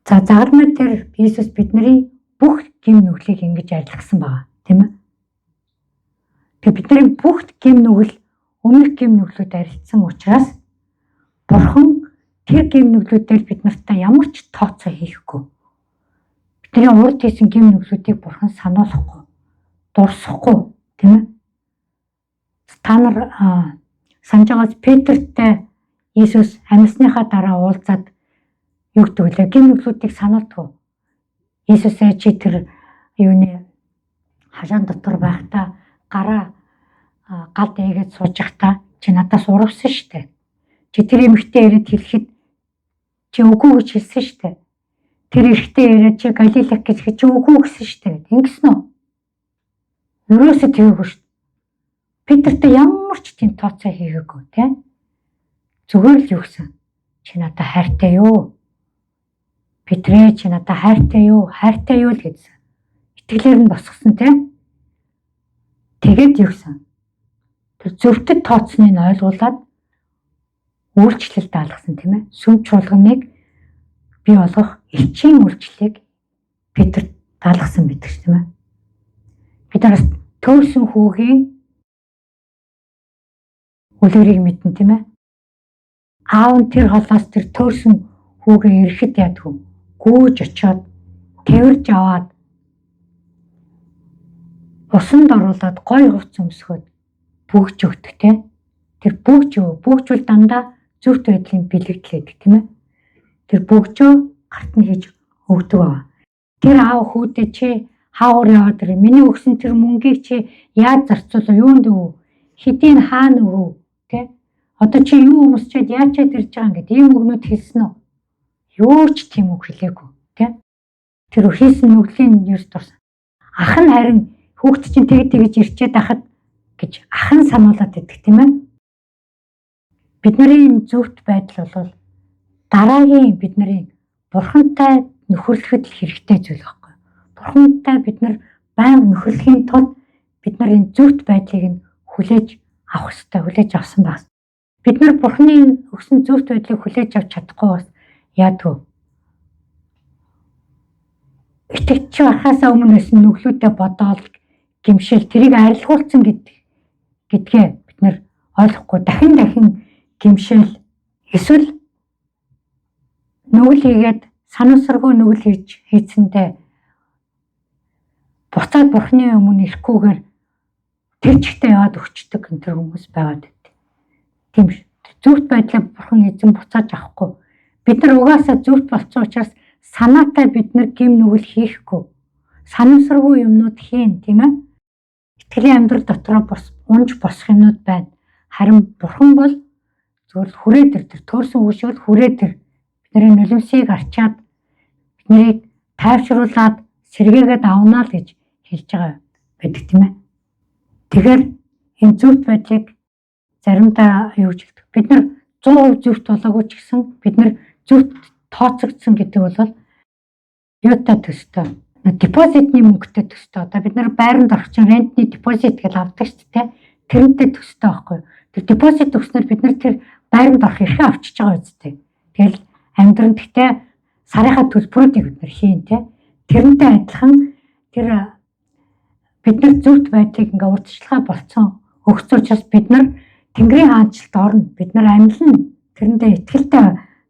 За загалмай дээр Иесус бидний бүх гэм нүглийг ингэж арилгасан байгаа тийм ээ. Тэгээ бидний бүх гэм нүгэл өмнөх гэм нүглүүд арилсан учраас Бурхан тэр гэм нүглүүдээр бид нартай ямар ч тооцоо хийхгүй. Бидний урд хийсэн гэм нүглүүдийг Бурхан сануулахгүй, дурсахгүй тийм ээ. Та нар санаж байгаас Петртэй Иесус амьсныхаа дараа уулзаад юу гэдэг вэ? Гэм нүглүүдийг сануулдаг. Иесус чи тэр юуны хашаан дотор байхдаа гараа гал дээгээд сууж байхдаа чи надаас урвсан штэ. Чи тэр эмэгтэй ирээд хэлэхэд чи үгүй гэж хэлсэн штэ. Тэр эрэгтэй ирээд чи Галилех гэж хэлэхэд чи үгүй гэсэн штэ. Ингэсэн үү? Юурээс тэгээгүй штэ. Петртэй ямар ч тийм тооцоо хийгээгүй тийм. Зүгээр л юу гэсэн. Чи надад хайртай юу? Петрэ чи надад хайртай юу? Хайртай юу л гэсэн. Итгэлээр нь босгосон тийм. Тэгээд юу гэсэн. Тэр зөвхөд тооцныг ойлгуулад үйлчлэлд даалгасан тийм ээ. Сүм чуулганыг бий болгох элчийн үйлчлэлийг Петр даалгасан байдаг тийм ээ. Бид нараас төөрсөн хүүгийн үлгэрийг мэднэ тийм ээ. Аав нь тэр холоос тэр төөрсөн хүүгээ ирэхэд яадгүй гүйж очиод тэрж аваад усанд оруулаад гой хувц өмсгөөд бүгж өгдөг тийм. тэр бөгжүүл дандаа зөвхт байдлын бэлэгдлээд тийм ээ. Тэр бөгжөө гарт нь хийж өгдөг байгаа. Тэр аав хүүдээ чи хаагур яваад тэр миний өгсөн тэр мөнгийг чи яаж зарцуулаа юунд өв? Хэдийн хаана өв? Тэ? Одоо чи юу өмсчээд яачаад ирж байгаа ингээд ийм өгнөд хэлсэн үү? Юу ч тийм үг хэлээгүй, тэ? Тэр хийсэн нүглийн юус дурсан. Ах нь харин хүүхд чинь тэгж ирчээд ахад гэж ах нь сануулад идэх тийм ээ. Бидний зөвхт байдал бол дараагийн бидний бурхантай нөхөрлөхөд хэрэгтэй зүйл байхгүй. Бурхантай бид нар байнга нөхөрлөхийн тулд бид нарын зөвхт байдлыг нь хүлээж авах хэрэгтэй, хүлээж авсан байна. Бид нар бурханы өгсөн зөвхт байдлыг хүлээж авч чадахгүй бас яадгүй. Итгэж байхаасаа өмнө байсан нүглүүдэд бодоол гимшил тэрийг арилгуулсан гэдгээ бид нар ойлгохгүй дахин гимшил эсвэл нүгэл хийгээд санамсаргүй нүгэл хийцэндээ буцаад бурхны өмнө ирэхгүйгээр тэр чигтээ яваад өчтдөг энэ хүмүүс байгаад байт. Тийм шүү. Зөвхт байдлаа бурхан эзэн буцааж авахгүй. Бид нар угаасаа зөвхт болсон учраас санаатай бид нар гим нүгэл хийхгүй. Санамсаргүй юмнууд хийн, тийм ээ. Итгэлийн амьдрал дотроо унж босох юмнууд байна. Харин бурхан бол зөвхөн хүрээ тэр төрсөн үгшүүл хүрээ тэр бидний нулимсыг арчаад биднийг тайвшруулад сэргээгээд авнаа л гэж хэлж байгаа байдаг тийм ээ. Тэгэхээр энэ зөвхт байдлыг заримдаа юу гэж хэлдэг. Бид нар 100% зөвхт болоогүй ч гэсэн бид нар зөвхт тооцогдсон гэдэг бол юутай төстэй. Депозитны мөнгөтэй төстэй. Одоо бид нар байранд орох чинь рентний депозит гэж авдаг шүү дээ. Тэрнтэй төстэй байхгүй. Тэр депозит өгснөр бид нар тэр байранд орох эрхээ авчиж байгаа үстэй. Тэгэл амьдран гэхдээ сарынхаа төлбөрүүдийг бид нар хийн тэ. Тэрнтэй адилхан тэр бид нар зөвхт байдлыг ингээ урдчилгаа болцсон өгсөн учраас бид нар Тэнгэрийн хаанчлалд орно. Бид нар амьлна. Тэрэндээ итгэлтэй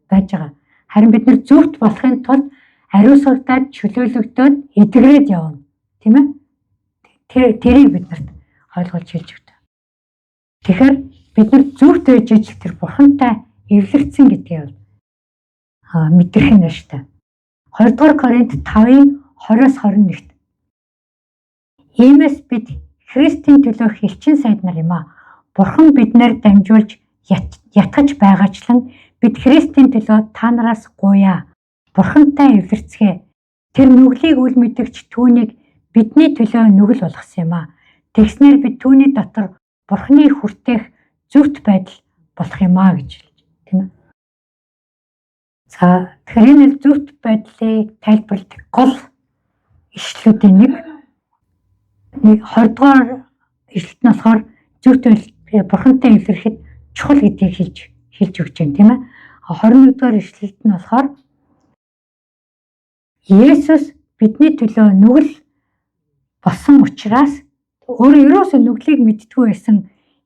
байж байгаа. Харин бид нар зөвхт болохын тулд ариусгагдаад чөлөөлөгдөөд эдгрээд явна. Тийм ээ? Тэрийг бид нарт ойлгуулж хэлж өгдөг. Тэгэхээр бид нар зөвхт байж ижил тэр бурхантай эвлэгдсэн гэдгийг мэдрэх нь штэ. 2 дугаар Коринт 5-ын 20-21-т. Иймээс бид Христийн төлөө хэлчин сайд нар юм аа. Бурхан биднээр дамжуулж ятгаж байгаачлан бид Христийн төлөө та нараас гуяа. Бурхантай эвлэрцгээ. Тэр нүглийг үл мэдэгч түүнийг бидний төлөө нүгэл болгосон юм аа. Тэгснээр бид түүний дотор Бурханы хүртээх зөвхт байдал болох юм аа гэж хэлж тийм ээ. За тэгэхээр энэ зөвхт байдлыг тайлбарладаг гол ишлүүдийн нэг 20 дугаар ишлэлт нь болохоор зөвхт байдал бурхантай эвлэрэхэд чухал гэдгийг хэлж өгч байна тийм ээ. 21 дугаар ишлэлт нь болохоор Есүс бидний төлөө нүгэл болсон учраас өөрөө ерөөсөө нүглийг мэддэггүй байсан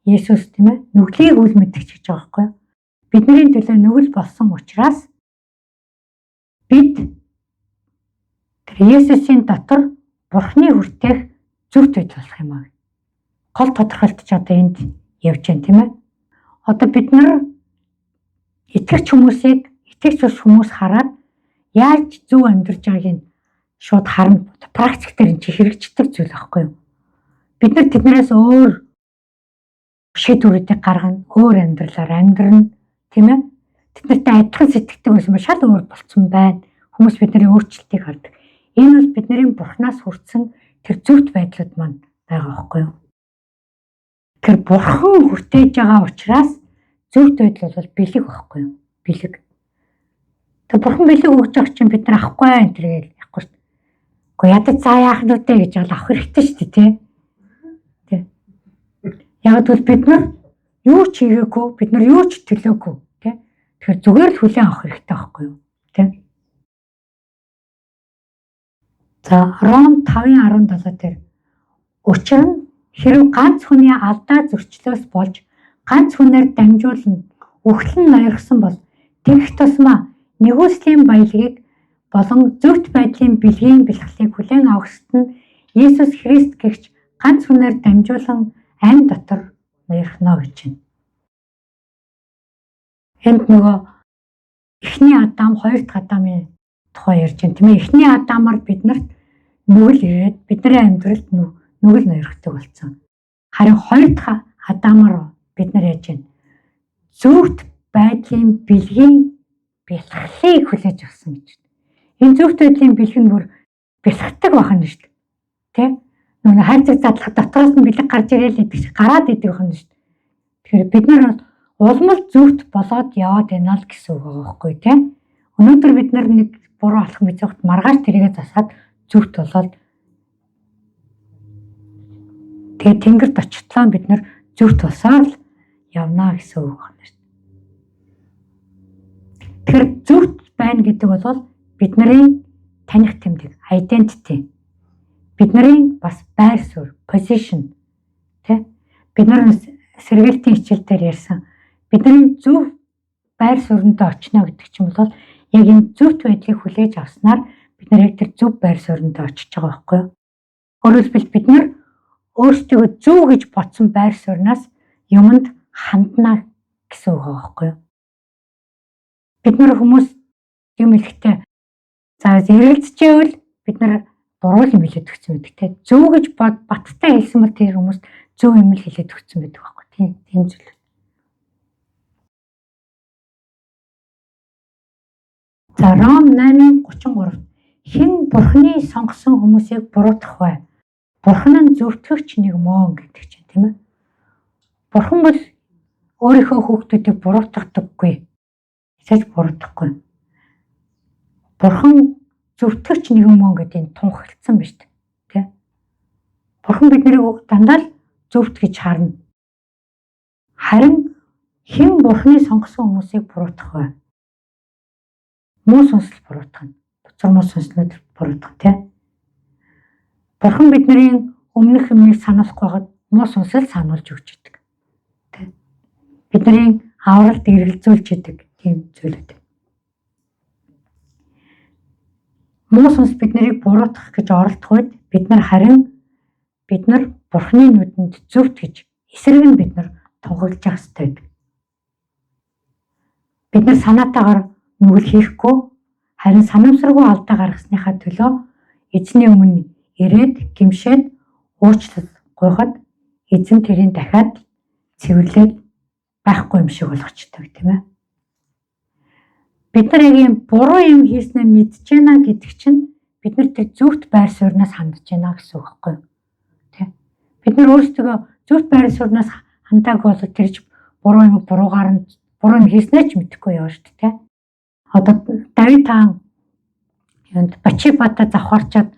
Есүс тийм ээ. Нүглийг үл мэдгэж гэж байгаа байхгүй юу? Бидний төлөө нүгэл болсон учраас бид тэр Есүсийн дотор Бурханы хүртээх зөвхт байдал болох юм аа. Гол тодорхойлтч одоо энд явж байна тийм ээ. Одоо бид нар итгэгч хүмүүс хараад яаж зөв амьдарч байгааг нь шууд харна. Практиктэр энэ хэрэгждэг зүйл байхгүй юу? Бид нар тэднээс өөр шийдвэрүүдийг гаргана, өөр амьдралаар амьдрна, тийм ээ? Тэднэртэй адилхан сэтгэдэг байсан шал өөр болцсон байна. Хүмүүс бидний өөрчлөлтийг хардаг. Энэ бол бидний Бурханаас хүрсэн тэр зөвхт байдлууд маань байгаа байхгүй юу? Тэр Бурхан хүртээж байгаа учраас зөвхт байдал бол бэлэг байхгүй юу? Бэлэг. Тэр Бурхан бэлэг өгч байгаа чинь бид нар авахгүй энэ тэргээл яахгүй шүү дээ. Гэхдээ ядаж заа яах нь үтэй гэж авах хэрэгтэй шүү дээ тий. Яг бол бид нар юу ч хийгээгүй, бид нар юу ч төлөөгүй тий. Тэгэхээр зүгээр л хүлээн авах хэрэгтэй байхгүй юу? Тий. За Ром 5:17 дээр учир нь хэрв ганц хүний алдаа зөрчлөөс болж ганц хүнээр дамжуулан үхлэн ноёрхсон бол тэгэх тусмаа нэгүслийн баялагийг болон зөвхт байдлын бэлгийн бэлтгэлийг хүлээн авахт нь Есүс Христ гэгч ганц хүнээр дамжуулан амь дотор ноёрхно гэж байна. Энд нөгөө эхний Адам, хоёр дахь Адамын тухай ярьж байна тийм ээ. Эхний Адамаар биднэрт нүгэл ирээд бидний амьдралд нүгэл нойрхдаг болсон. Харин хоёр дахь Адамаар бид нар яаж байна? Зөвхт байдлын бэлгийн бэлхлийг хүлээж авсан гэж. Энэ зөвхт байдлын бэлэг нь бүр бэлхдэг байна шүү дээ. Тэ? Нөгөө хайрцаг задлах дотроос нь бэлэг гарч ирээл идэх шиг гараад идэх байна шүү дээ. Тэгэхээр бид нар улмал зөвхт болоод яваад байна л гэсэн үг байгаа байхгүй тийм. Өнөөдөр бид нар нэг буруу алхам хийхэд маргааш тэрийгэ засаад зөвхт болоод тэгээ тэнгэрд очихлоо бид нар зөвхт болсоор л явна гэсэн үг байна шүү дээ. Тэгэхээр зөвхт байна гэдэг бол бидний таних тэмдэг, identity. Бидний бас байр суурь, position тий. Бид нар сэргээлтийн хичээлдээр ярьсан. Бидний зөв байр суурьнд очно гэдэг чинь бол яг энэ зөвхт байдлыг хүлээж авснаар бид нар яг тэр зөв байр суурьнд очиж байгаа байхгүй юу? Өөрөөр хэлбэл бид нар өөрсдөө зөв гэж бодсон байр суурьнаас юмд хандна гэсэн үг байгаа байхгүй юу? Бид нар хүмүүс юм хэлэхдээ за эргэлзчихвэл бид нар буруу юм хэлээд өгсөн байдаг те. Зөв гэж баттай хэлсэн бол тэр хүмүүс зөв юм л хэлээд өгсөн байдаг байхгүй тийм зүйл. За Ром 8:33 хэн Бурхны сонгосон хүмүүсийг буруутгах вэ? Бурхан нь зөвтгөгч нэг мөн гэдэг чинь тийм ээ. Бурхан бол өөрийнхөө хүүхдүүдийг буруутгадаггүй. Эсвэл буруутгахгүй. Бурхан зөвтгөгч нэг мөн гэдэг нь тунхагласан биз дээ. Тэ? Бурхан биднийг дандаа л зөвт гэж харна. Харин хэн Бурхны сонгосон хүмүүсийг буруутгах вэ? Муу сүнслэл буруутгах. Буцар муу сүнслүүд буруутгах тий. Бурхан бидний өмнөх юмыг сануулахгүй байгаад муу сүнслэл сануулж өгч идэг. Тий. Бидний авралт эргэлзүүлж идэг тийм зүйлүүд. Муу сүнс биднийг буруутгах гэж оролдох үед бид нар Бурхны нүдэнд зөвхт гэж эсрэг нь бид нар тунхаглаж явах хэрэгтэй байдаг. Бид нар санаатаагаар нүгэл хийхгүй харин санамсаргүй алдаа гаргасныхаа төлөө эзний өмнө ирээд гимшээд уучлал гуйхад эзэн тэрийг дахиад цэвэрлээд байхгүй юм шиг болгочтой тийм ээ. Бид нар яг юм буруу юм хийснээ мэдж байна гэдэг чинь бид нар тэр зөвхт байр суурьнаас хандж байна гэсэн үг байхгүй юу? Тэ. Бид нар өөрсдөө зөвхт байр суурьнаас хандаагүй бол тэр ч буруу юм хийснээ ч мэдэхгүй яваа шүү дээ. Одоо Давид хаан юунд Бачибата завхаарчаад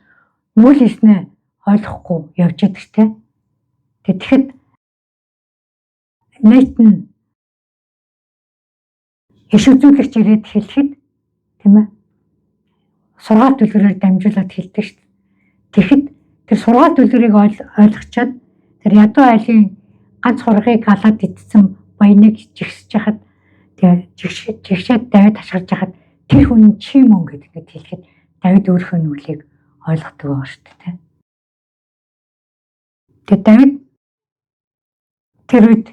нүгэл хийснээ ойлгохгүй явж идэг те. Тэгэхэд Нейтэн иш үзүүлэгч ирээд хэлэхэд тийм ээ. Сургаалт дэлгүүрээр дамжуулаад хэлдэг шүү дээ. Тэгэхэд тэр сургаалт дэлгүүрийг ойлгочоод тэр ядуу айлын ганц хургийг галаад идсэн баяныг жигсэж хахад тэгээ жигшээд Давид хашгирж хахад тэр хүн чи мөн гэдэг хэлэхэд Давид өөрийнхөө нүглийг ойлгодог байгаа шүү дээ. Тэгээ Давид тэр үед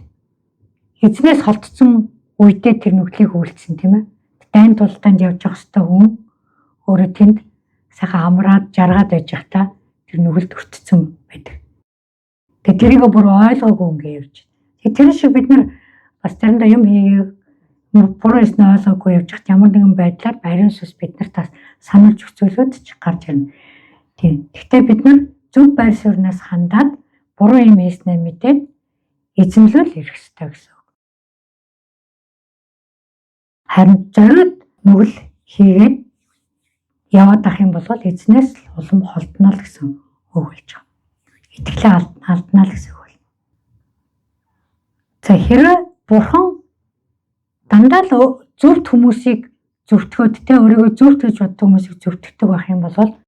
эзнээс холдсон үедээ тэр нүглийг үйлдсэн тийм ээ. Дайн тултанд явж явах хэвээр хүн өөрөө тэнд сайхан амраад жаргаад байж байхдаа тэр нүгэлд өртсөн байдаг. Тэгээ тэрийг бүр ойлгоогүй ингээ явж. Тэр шиг бид нар бас заримдаа юм хийгээ буруу хийснээ ойлгоогүй явж хат ямар нэгэн байдлаар ариун сүнс биднэрт бас сануулж өгцөөлөд ч гарч ирнэ. Тийм. Гэхдээ бид нар зөв байр суурьнаас хандаад буруу юм хийснээ мэдээд эзэмлүүл ирэх ёстой гэсэн үг. Харин зориуд нүгэл хийгээд яваад ах юм бол эзнээс улам холдно л гэсэн үг болж байгаа. Итгэлээ алдна л гэсэн үг байна. За хэрвээ бурхан дандаа л зөвхт хүмүүсийг зөвтгөөд те өөрийгөө зөвхт гэж боддог хүмүүсийг зөвтгдөг байх юм бол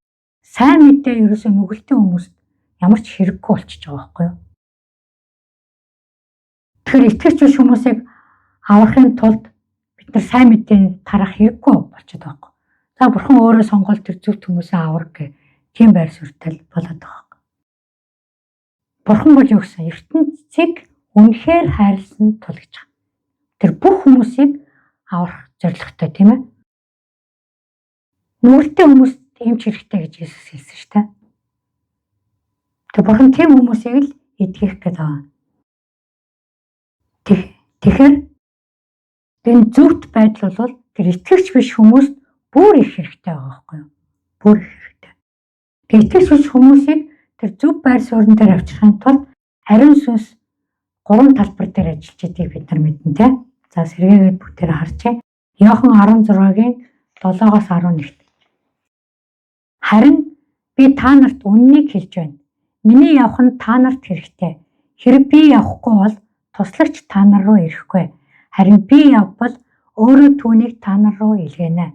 сайн мэдээ ерөөсөө нүгэлтийн хүмүүст ямар ч хэрэггүй болчихж байгаа байхгүй юу? Тэгэхээр итгэж биш хүмүүсийг аврахын тулд бид нар сайн мэдээ тарах хэрэггүй болчиход байгаа байхгүй. За бурхан өөрөө сонгол тэр зөвхт хүмүүсээ авраг гэх тийм байр суурьтай болоод байгаа. Бурхан бол юу гэсэн ертөнцийг үнэхээр хайрлсан тул гэж байгаа. Тэр бүх хүмүүсийг аврах зорилготой тийм ээ. Нүгэлтэй хүмүүст эмч хэрэгтэй гэж Иесус хэлсэн шүү дээ. Тэгээ бурхан тийм хүмүүсийг л эдгэх гэдэг байна. Тэгэхээр энэ зөвхт байдал бол тэр итгэгч биш хүмүүст бүр их хэрэгтэй байгаа байхгүй юу? Бүр их хэрэгтэй. Тэгээ итгэгч биш хүмүүсийг тэр зөв байр суурин дээр авчрахын тулд ариун сүнс 3 талбар дээр ажиллаж байгааг бид нар мэднэ те. За сэргээгээд бүгдээр харчаа. Иохан 16-гийн 7-оос 11-т. Харин би та нарт үннийг хэлж байна. Миний явах нь та нарт хэрэгтэй. Хэрэг би явахгүй бол туслагч та нар руу ирэхгүй. Харин би явбал өөрөө түүнийг та нар руу илгээнэ.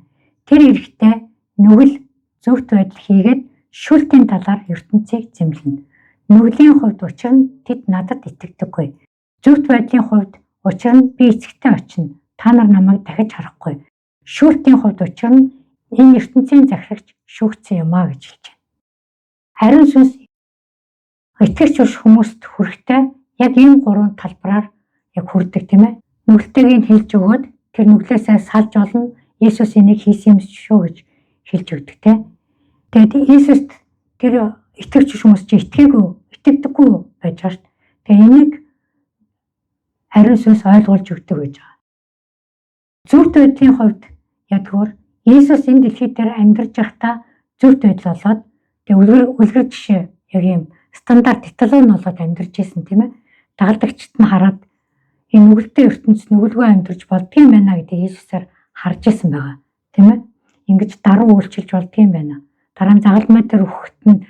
Тэр ирэхдээ нүгэл зөвхт байдал хийгээд шүүлтийн талаар ертөнцийг зэмлэнэ. Нүглийн хувьд учир нь тэд надад итгэдэггүй. Зөвхт байдлын хувьд учир нь би эцэгтэй очино. Та нар намайг дахиж харахгүй. Шүүлтийн хувьд учир нь энэ ертөнцийн захирагч шүүгдсэн юм а гэж хэлж байна. Ариун сүнс итгэгч хүмүүст хүрэхтэй яг энэ 3 талбараар яг хүрдэг тийм ээ. Нүгэлтэйг хэлж өгөөд тэр нүглээсээ салж олно. Иесус энийг хийсэн юм шүү гэж хэлж өгдөг тийм. Тэгээд Иесуст тэр итгэгч хүмүүс чи итгэдэггүй байж байгаа шүү дээ. Тэгээ энийг ариун сүнс ойлгуулж өгдөг гэж байгаа. Зөвхт байдлын хувьд ядгуур Иесус энэ дэлхий дээр амьдарч байхдаа зөвхт байдал болоод тэгээ үлгэр жишээ яг юм стандарт эталон болоод амьдарч байсан тийм ээ. Дагалдагчид нь хараад энэ нүгэлтэй ертөнцид нүгэлгүй амьдарч болдгийм байна гэдгийг Иесусаар харж исэн байгаа. Тийм ээ. Ингэж даруй үйлчилж болдгийм байна. Дараа нь загалмай дээр өгөхт нь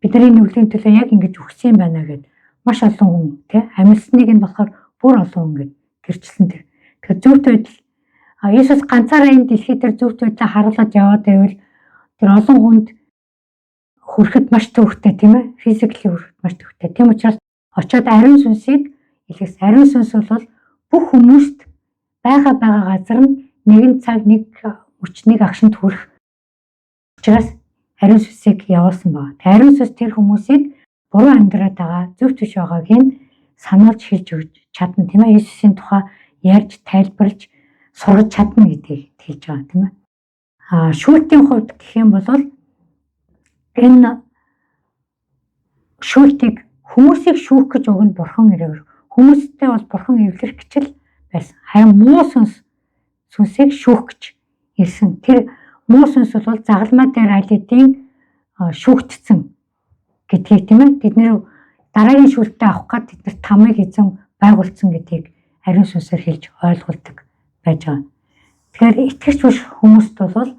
бидний нүглийн төлөө яг ингэж өгсөн юм байна гэд маш олон хүн тийм амьдсныг нь болохоор бүр олон хүн гэд гэрчилсэн тэр. Тэгэхээр зөвхт байдал Иесус ганцаараа энэ дэлхий дээр зөвхт байдлаа харуулж яваад байвал тэр олон хүнд хүрэхэд маш төвхтэй тийм ээ. Физикли хүрэхэд маш төвхтэй. Тийм учраас очоод ариун сүнсийг илгэс. Ариун сүнс бол бүх хүмүүст байгаа газар нь нэгэн цаг нэг өчнийг агшинд хүрэх учраас ариун сүнсийг явуулсан байна. Ариун сүнс тэр хүмүүсийг буруу амьдраад байгаа зөвхт биш байгааг нь сануулж хэлж өгч чадна тийм ээ. Иесусийн тухай ярьж тайлбарлаж сургаж чадна гэдгийг хэлж байгаа тийм ээ. Шүүлтийн хувьд гэх юм бол энэ шүүлтийг хүмүүсийг шүүх гэж үг нь бурхан ирээв. Хүмүүстэй бол бурхан эвлэрэх гэж л байсан. Харин муу сүнсийг шүүх гэж ирсэн. Тэр муу сүнс бол загалмай дээр аль хэдийн шүүгдсэн гэдгийг тийм ээ. Тэдний дараагийн шүүлтээ авах гээд тэднэрт тамыг эзэн байгуулсан гэдгийг ариун сүнсээр хэлж ойлгуулдаг байж байгаа. Тэгэхээр итгэгч биш хүмүүст бол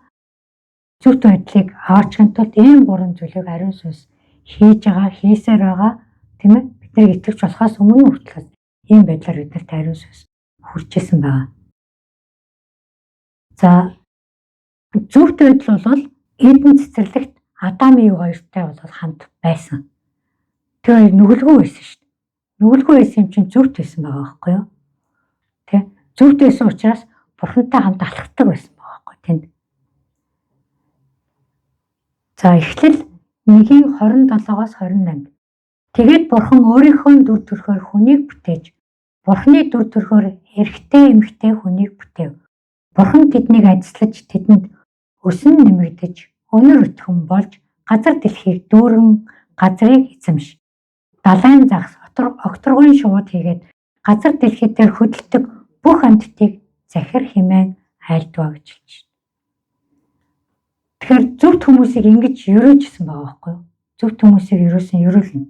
зөвхт байдлыг аваачихын тулд ийм 3 зүйлийг ариун сүнс хийж байгаа, хийсээр байгаа тийм ээ. Бидний итгэж болохоос өмнө хүртэл ийм байдлаар биднэрт ариун сүнс хүрч исэн байна. За зөвхт байдал бол Эден цэцэрлэгт Адам Ив хоёртой бол хамт байсан. Тэр хоёр нүгэлгүй байсан шүү дээ. Нүгэлгүй байсан юм чинь зөвхт байсан байгаа байхгүй юу? Тэ? Зөвхт байсан учраас бурхантай хамт алхдаг байсан байгаа байхгүй тэнд. За Эхлэл 1:27-оос 28. Тэгээд бурхан өөрийнхөө дүр төрхөөр хүнийг бүтээж, бурханы дүр төрхөөр эрэгтэй эмэгтэй хүнийг бүтээв. Бурхан тэднийг ажиллаж тэдэнд өсөн нэмэгдэж, өнөр өтгөн болж, газар дэлхийг дүүрэн газрыг эзэмш. Далайн загас, окторгын шувууд хийгээд газар дэлхий дээр хөдөлдөг бүх амьтдыг захир хэмээн айлдваа гэж хэлж байна. Тэгэхээр зөвхт хүмүүсийг ингэж ерөөжсэн байгаа байхгүй юу? Зөвхт хүмүүсийг ерөөлнө.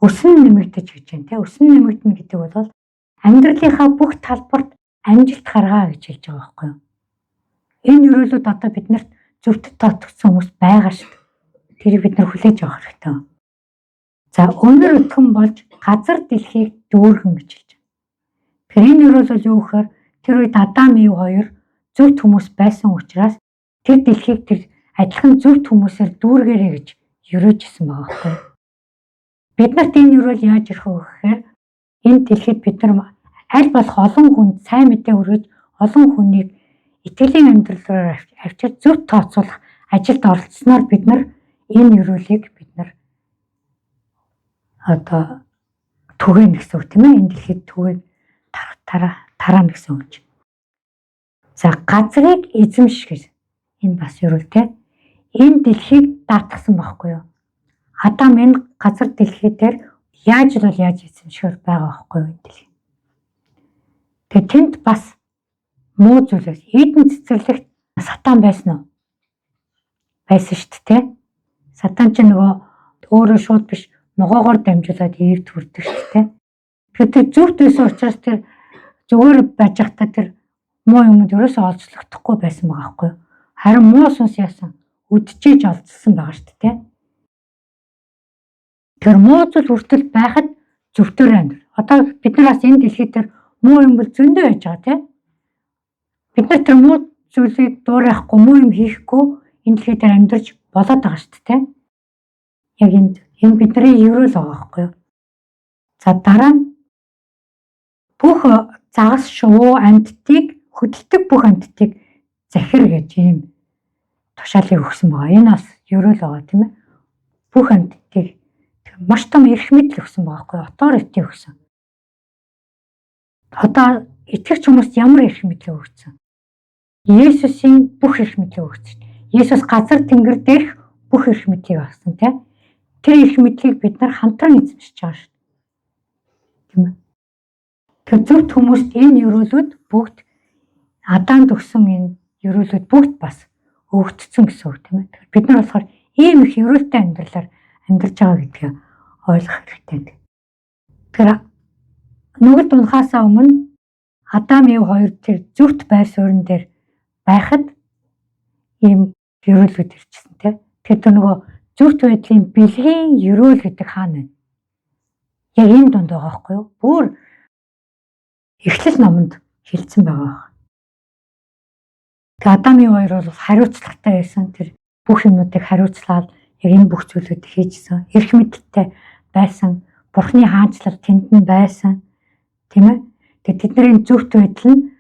Өсөн нэмэгдэж гэж байна те. Өсөн нэмэгдэнэ гэдэг бол амьдралынхаа бүх талбарт амжилт гаргаа гэж хэлж байгаа байхгүй юу? Энэ ерөөлүүд одоо биднэрт зөвхт тоотгсон хүмүүс байгаа шүү дээ. Тэрийг бид нар хүлээж авах хэрэгтэй. За өнөр өтгөн болж газар дэлхийг дүүргэн гэж хэлж байна. Тэгэхээр энэ ерөөл юу гэхээр тэр үед Адам Ив хоёр зөвхт хүмүүс байсан учраас тэр дэлхийг тэр адилхан зөвхт хүмүүсээр дүүргээрэй гэж ерөөжсэн байгаа байхгүй юу? Биднэрт энэ ерөөл яаж ирэх вэ гэхээр энэ дэлхийд бид нар аль болох олон хүнд сайн мэдээ хүргэж олон хүнийг итгэлийн амьдралаар авчирч зөвхт тооцоолох ажилд оролцсноор бид нар энэ ерөөлийг бид нар одоо түгээн гэсэн үг тийм ээ. Энэ дэлхийд түгээн тараана гэсэн үг. За газрыг эзэмших энэ бас ерөөл те. Энэ дэлхийг даатгсан байхгүй юу? Адам энэ газар дэлхий дээр яаж эзэмшихөр байгаа байхгүй юу энэ дэлхий. Тэгээ тэнд бас муу зүйлээс Эден цэцэрлэгт сатан байсан уу? Байсан шүү дээ. Сатан ч нөгөө өөрөө шууд биш ногоогоор дамжуулаад Евд хүрдэг шүү дээ. Тэгэхээр зөвхт байсан учраас тэр зүгээр байж байхдаа тэр муу юмд ерөөсөө олзлогдохгүй байсан байгаа байхгүй юу? Харин муу сүнс яасан? Үдчихэж олзсон байгаа шүү дээ. Тэр муу зүйл хүртэл байхад зөвхтөр амьдрал. Одоо бид нар бас энэ дэлхий дээр муу юм бол зөндөө байж байгаа тийм. Бид нар тэр муу зүйлийг дуурайхгүй, муу юм хийхгүй энэ дэлхий дээр амьдарч болоод байгаа шүү дээ. Яг энэ бидний ерөөл байгаа байхгүй юу? За дараа нь бүх загас шувуу амьтдыг хөдөлдөг бүх амьтдыг захир гэж ийм тушаалыг өгсөн байгаа. Энэ бас ерөөл байгаа тийм ээ. Бүх амьтдыг маш том эрх мэдэл өгсөн байгаа байхгүй юу? Authority өгсөн. Одоо итгэгч хүмүүст ямар эрх мэдэл өгсөн? Есүсийн бүх эрх мэдлийг өгсөн. Есүс газар тэнгэр дээрх бүх эрх мэдлийг авсан тийм. Тэр эрх мэдлийг бид нар хамтран эзэмшиж байгаа шүү дээ. Тийм ээ. Тэр зөвхт хүмүүст энэ ерөөлүүд бүгд Адамд өгсөн энэ ерөөлүүд бүгд бас өгөгдсөн гэсэн үг тийм ээ. Бид нар болохоор ийм их ерөөлтэй амьдралаар амьдарч байгаа гэдгийг ойлгох хэрэгтэй. Тэгэхээр нүгэлт унахаасаа өмнө Адам Ев хоёр тэр зөвхт байр суурин дээр байхад ийм ерөөлүүд ирчихсэн тийм. Тэгэхээр нөгөө зөвхт байдлын бэлгийн ерөөл гэдэг хаана вэ? Яг энэ донд байгаа байхгүй юу? Бүр Эхлэл номонд хэлсэн байгаа. Тэгээ Адам Ев хоёр бол хариуцлагатай байсан. Тэр бүх юмнуудыг хариуцлаад яг энэ бүх зүйлүүдийг хийжсэн. Эрх мэдэлтэй байсан. Бурхны хаанчлал тэнд нь байсан. Тийм ээ? Тэгээ тэдний зөвхт байдал нь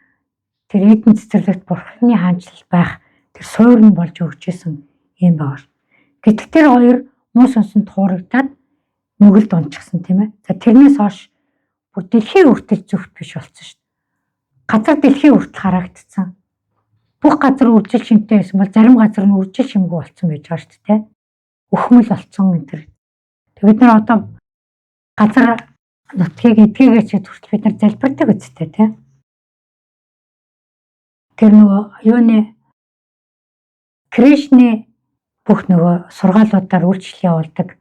тэр Эден цэцэрлэгт Бурхны хаанчлал байх тэр суурь нь болж өгчээсэн юм байна. Гэтэл тэр хоёр муу сүнсэнд хуурагдаад нүгэлд унчихсан тийм ээ. За тэрнээс хойш бүр дэлхийн хүртэл зөвхт биш болсон шүү дээ. Газар дэлхийн хүртэл харагдсан. Бүх газар үржил шимтэй байсан бол зарим газар нь үржил шимгүй болсон байж байгаа шүү дээ. Өхмөл болсон энэ төр. Тэг бид нар одоо газар нутгийг эдгээгээч хүртэл бид нар залбирдаг үстэй тийм. Тэр нөгөө юуны Кришны бүх нөгөө сургаалуудаар үйлчлэл явуулдаг.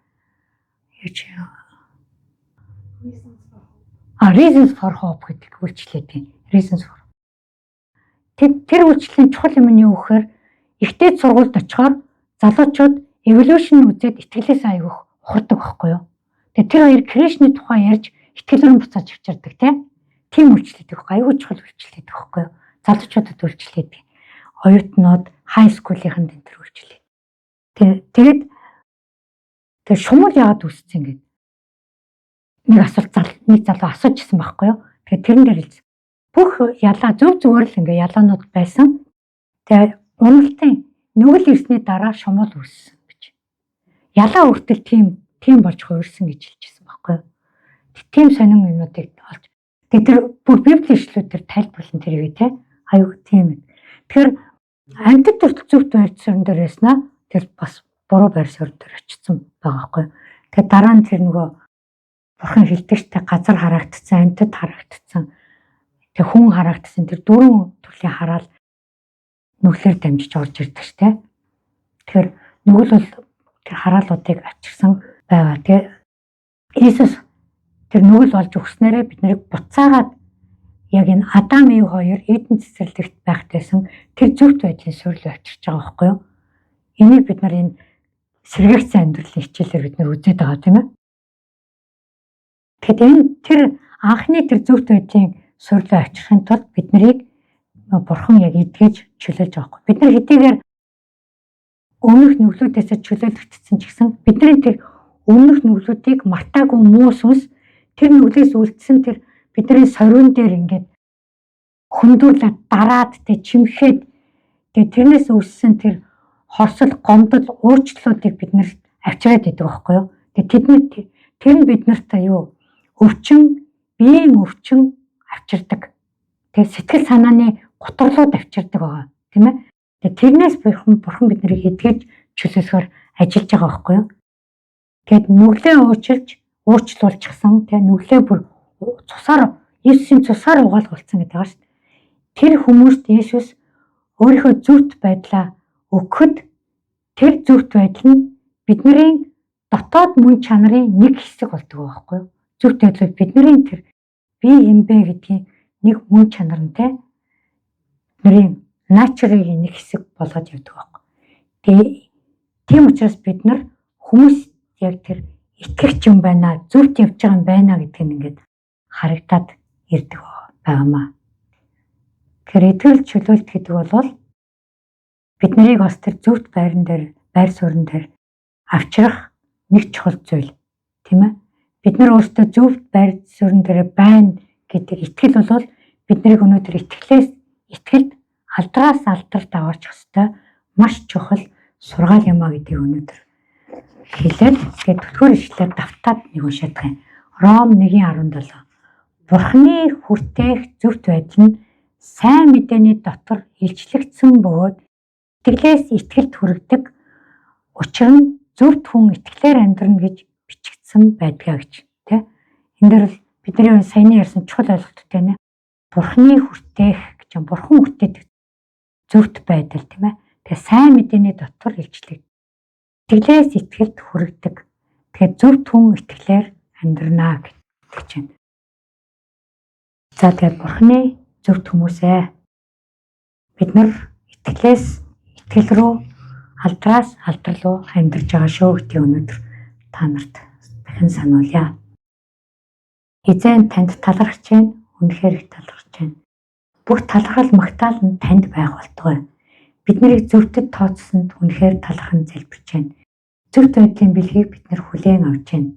Reasons for hope гэдэг үйлчлэл тийм. Reasons for. Тэр үйлчлэлийн чухал юм нь юу гэхээр ихтэй сургуульд очихоор залуучууд evolution үзээд итгэлээс аягах ухардаг байхгүй юу? Тэгээ тэр хоёр Кришны тухай ярьж итгэлээр буцааж авчирдаг тийм үйлчлэл байхгүй аюул чухал үйлчлэл байхгүй юу? Залуучуудад үйлчлээд оюутнууд хай скуулийнхан дээр үйлчлээд. Тэгээд тэр шумал яагаад үүссэн гэдэг нэг залуу асуужсэн байхгүй юу? Тэгээд тэрэн дээр хэлсэн. Бүх ялаа зүгээр л ингээ ялаанууд байсан. Тэгээд уналтын нүгэл ирсний дараа шумал үүссэн гэж. Ялаа хүртэл тийм болж хуурсан гэж хэлчихсэн байхгүй юу? Тийм сонин юмнуудыг олж. Тэгээд тэр бүр библийн ишлүүдээр тайлбарлан тэрийг тийм аюу тийм. Тэгэхээр амьтад төрөл зөвхт байр суурин дээр яснаа тэр бас буруу байр суурин дээр очсон байгаа байхгүй юу? Тэгээд дараа нь тэр нөгөө бурхан хэлдэгчтэй газар харагдсан, амьтад харагдсан, тэг хүн харагдсан тэр дөрвөн төрлийн хараал нүглээр дамжиж орж ирдэг шүү дээ. Тэгэхээр нүгэл бол тэр хараалуудыг авчирсан байгаа. Тэгээ Иесус тэр нүгэл болж өгснээрээ бид нарыг буцаагаад яг энэ Адам Ев хоёр Эден цэцэрлэгт байхдайсан тэр зөвхт байдлын суурилыг авчирч байгаа байхгүй юу? Энийг бид нар энэ сэргээгцэн амьдралын хичээлээр бид нар үзээд байгаа тийм ээ. Тэгэхээр энэ тэр анхны тэр зөвхт байдлын суурилыг авчирхын тулд бид нарыг бурхан яг эдгэж чөлөөлж байгаа байхгүй. Бид нар хэдийгээр өмнөх нүглүүдээс чөлөөлөгдсөн ч гэсэн бидний тэр өмнөх нүглүүдийг мартаагүй муу сүнс тэр нүглээс үлдсэн тэр бидний сорин дээр ингээд хөндөрлөд дараад тэ чимхэд тэгээ тэрнээс үүссэн тэр хорсол гомдол уучлалуудыг бид нарт авчираад идэг байхгүй юу? Тэгээ тэр нь бид нарт юу биеийн өвчин авчирдаг. Тэгээ сэтгэл санааны гутралуу давчирдаг байгаа тийм ээ. Тэгээ тэрнээс бурхан биднийг эдгэж чөлөөлөхөөр ажиллаж байгаа байхгүй юу? Тэгэд нүглээ уучлуулчихсан тийм нүглээ бүр цусаар Есүсийн цусаар угаалгуулсан гэдэг байгаа шүү дээ. Тэр хүмүүст Есүс өөрийнхөө зөвхт байдлаа өгөхөд тэр зөвхт байдал нь бидний дотоод мөн чанарын нэг хэсэг болдог байхгүй юу? Зөвхт байдлаа бидний тэр би юмбэ гэдгийг нэг мөн чанартай бидний натурын нэг хэсэг болгож явдаг байхгүй. Тэгээ тийм учраас бид нар хүмүүс яг тэр итгэгч юм байна, зөвхт явж байгаа юм байна гэдгийг ингээд харагдаад ирдэг байгаамаа. Тэгэхээр итгэл чөлөөлт гэдэг бол бид нарыг бас тэр зөвхт байр суурин дээр авчрах нэг чухал зүйл тийм ээ. Бид нар өөрсдөө зөвхт байр суурин дээр байна гэдэг итгэл бол биднийг өнөөдөр итгэлд алдраас алдарт аваачих хэвээр маш чухал сургаал юм а гэдгийг өнөөдөр хэлээд тэгээд түлхүүр ишлэлээр давтаад нэг уншаад байгаа юм. Ром 1:17. Бурхны хүртээх зөвхт байдал нь сайн мэдээний дотор илчлэгдсэн бөгөөд итгэлээс итгэлд хүргэдэг. Учир нь зөвхт хүн итгэлээр амьдрна гэж бичигдсэн байдгаа гэж тийм. Энэ дээр бидний саяны ярьсан чухал ойлголттой байна. Бурхны хүртээх гэж бурхан хүртээдэг зөвхт байдал тийм ээ. Тэгээ сайн мэдээний дотор илчлэг. Итгэлээс итгэлд хүргэдэг. Тэгэхээр зөвхт хүн итгэлээр амьдрнаа гэж байна. За тэгээд бурхны зөвхт хүмүүсээ бид нар итгэл рүү алдраас алдар руу амьдарч байгаа шүү гэдгийг өнөөдөр та нарт дахин сануулъя. Эзэн танд талархаж байна. Үнэхээр их талархаж байна. Бүх талархал магтаал нь танд байх болтугай. Бид нарыг зөвхөд тооцсонд үнэхээр талархан залбирч байна. Зөвхт байдлын бэлгийг бид нар хүлээн авч байна.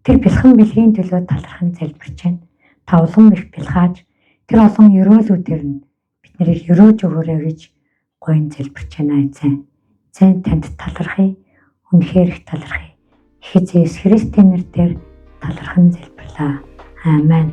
Тэр бэлхэн бэлгийн төлөө талархан залбирч байна. Та улам их бэлгааж тэр олон өрөөлүүдээр нь бид нарыг өрөөж өгөөрэй гэж гойн залбирч байна эзэн. Эзэн танд талархъя. Үнэхээр их талархъя. Ихэс Христийн нэрээр талархан залбирлаа. Аамен.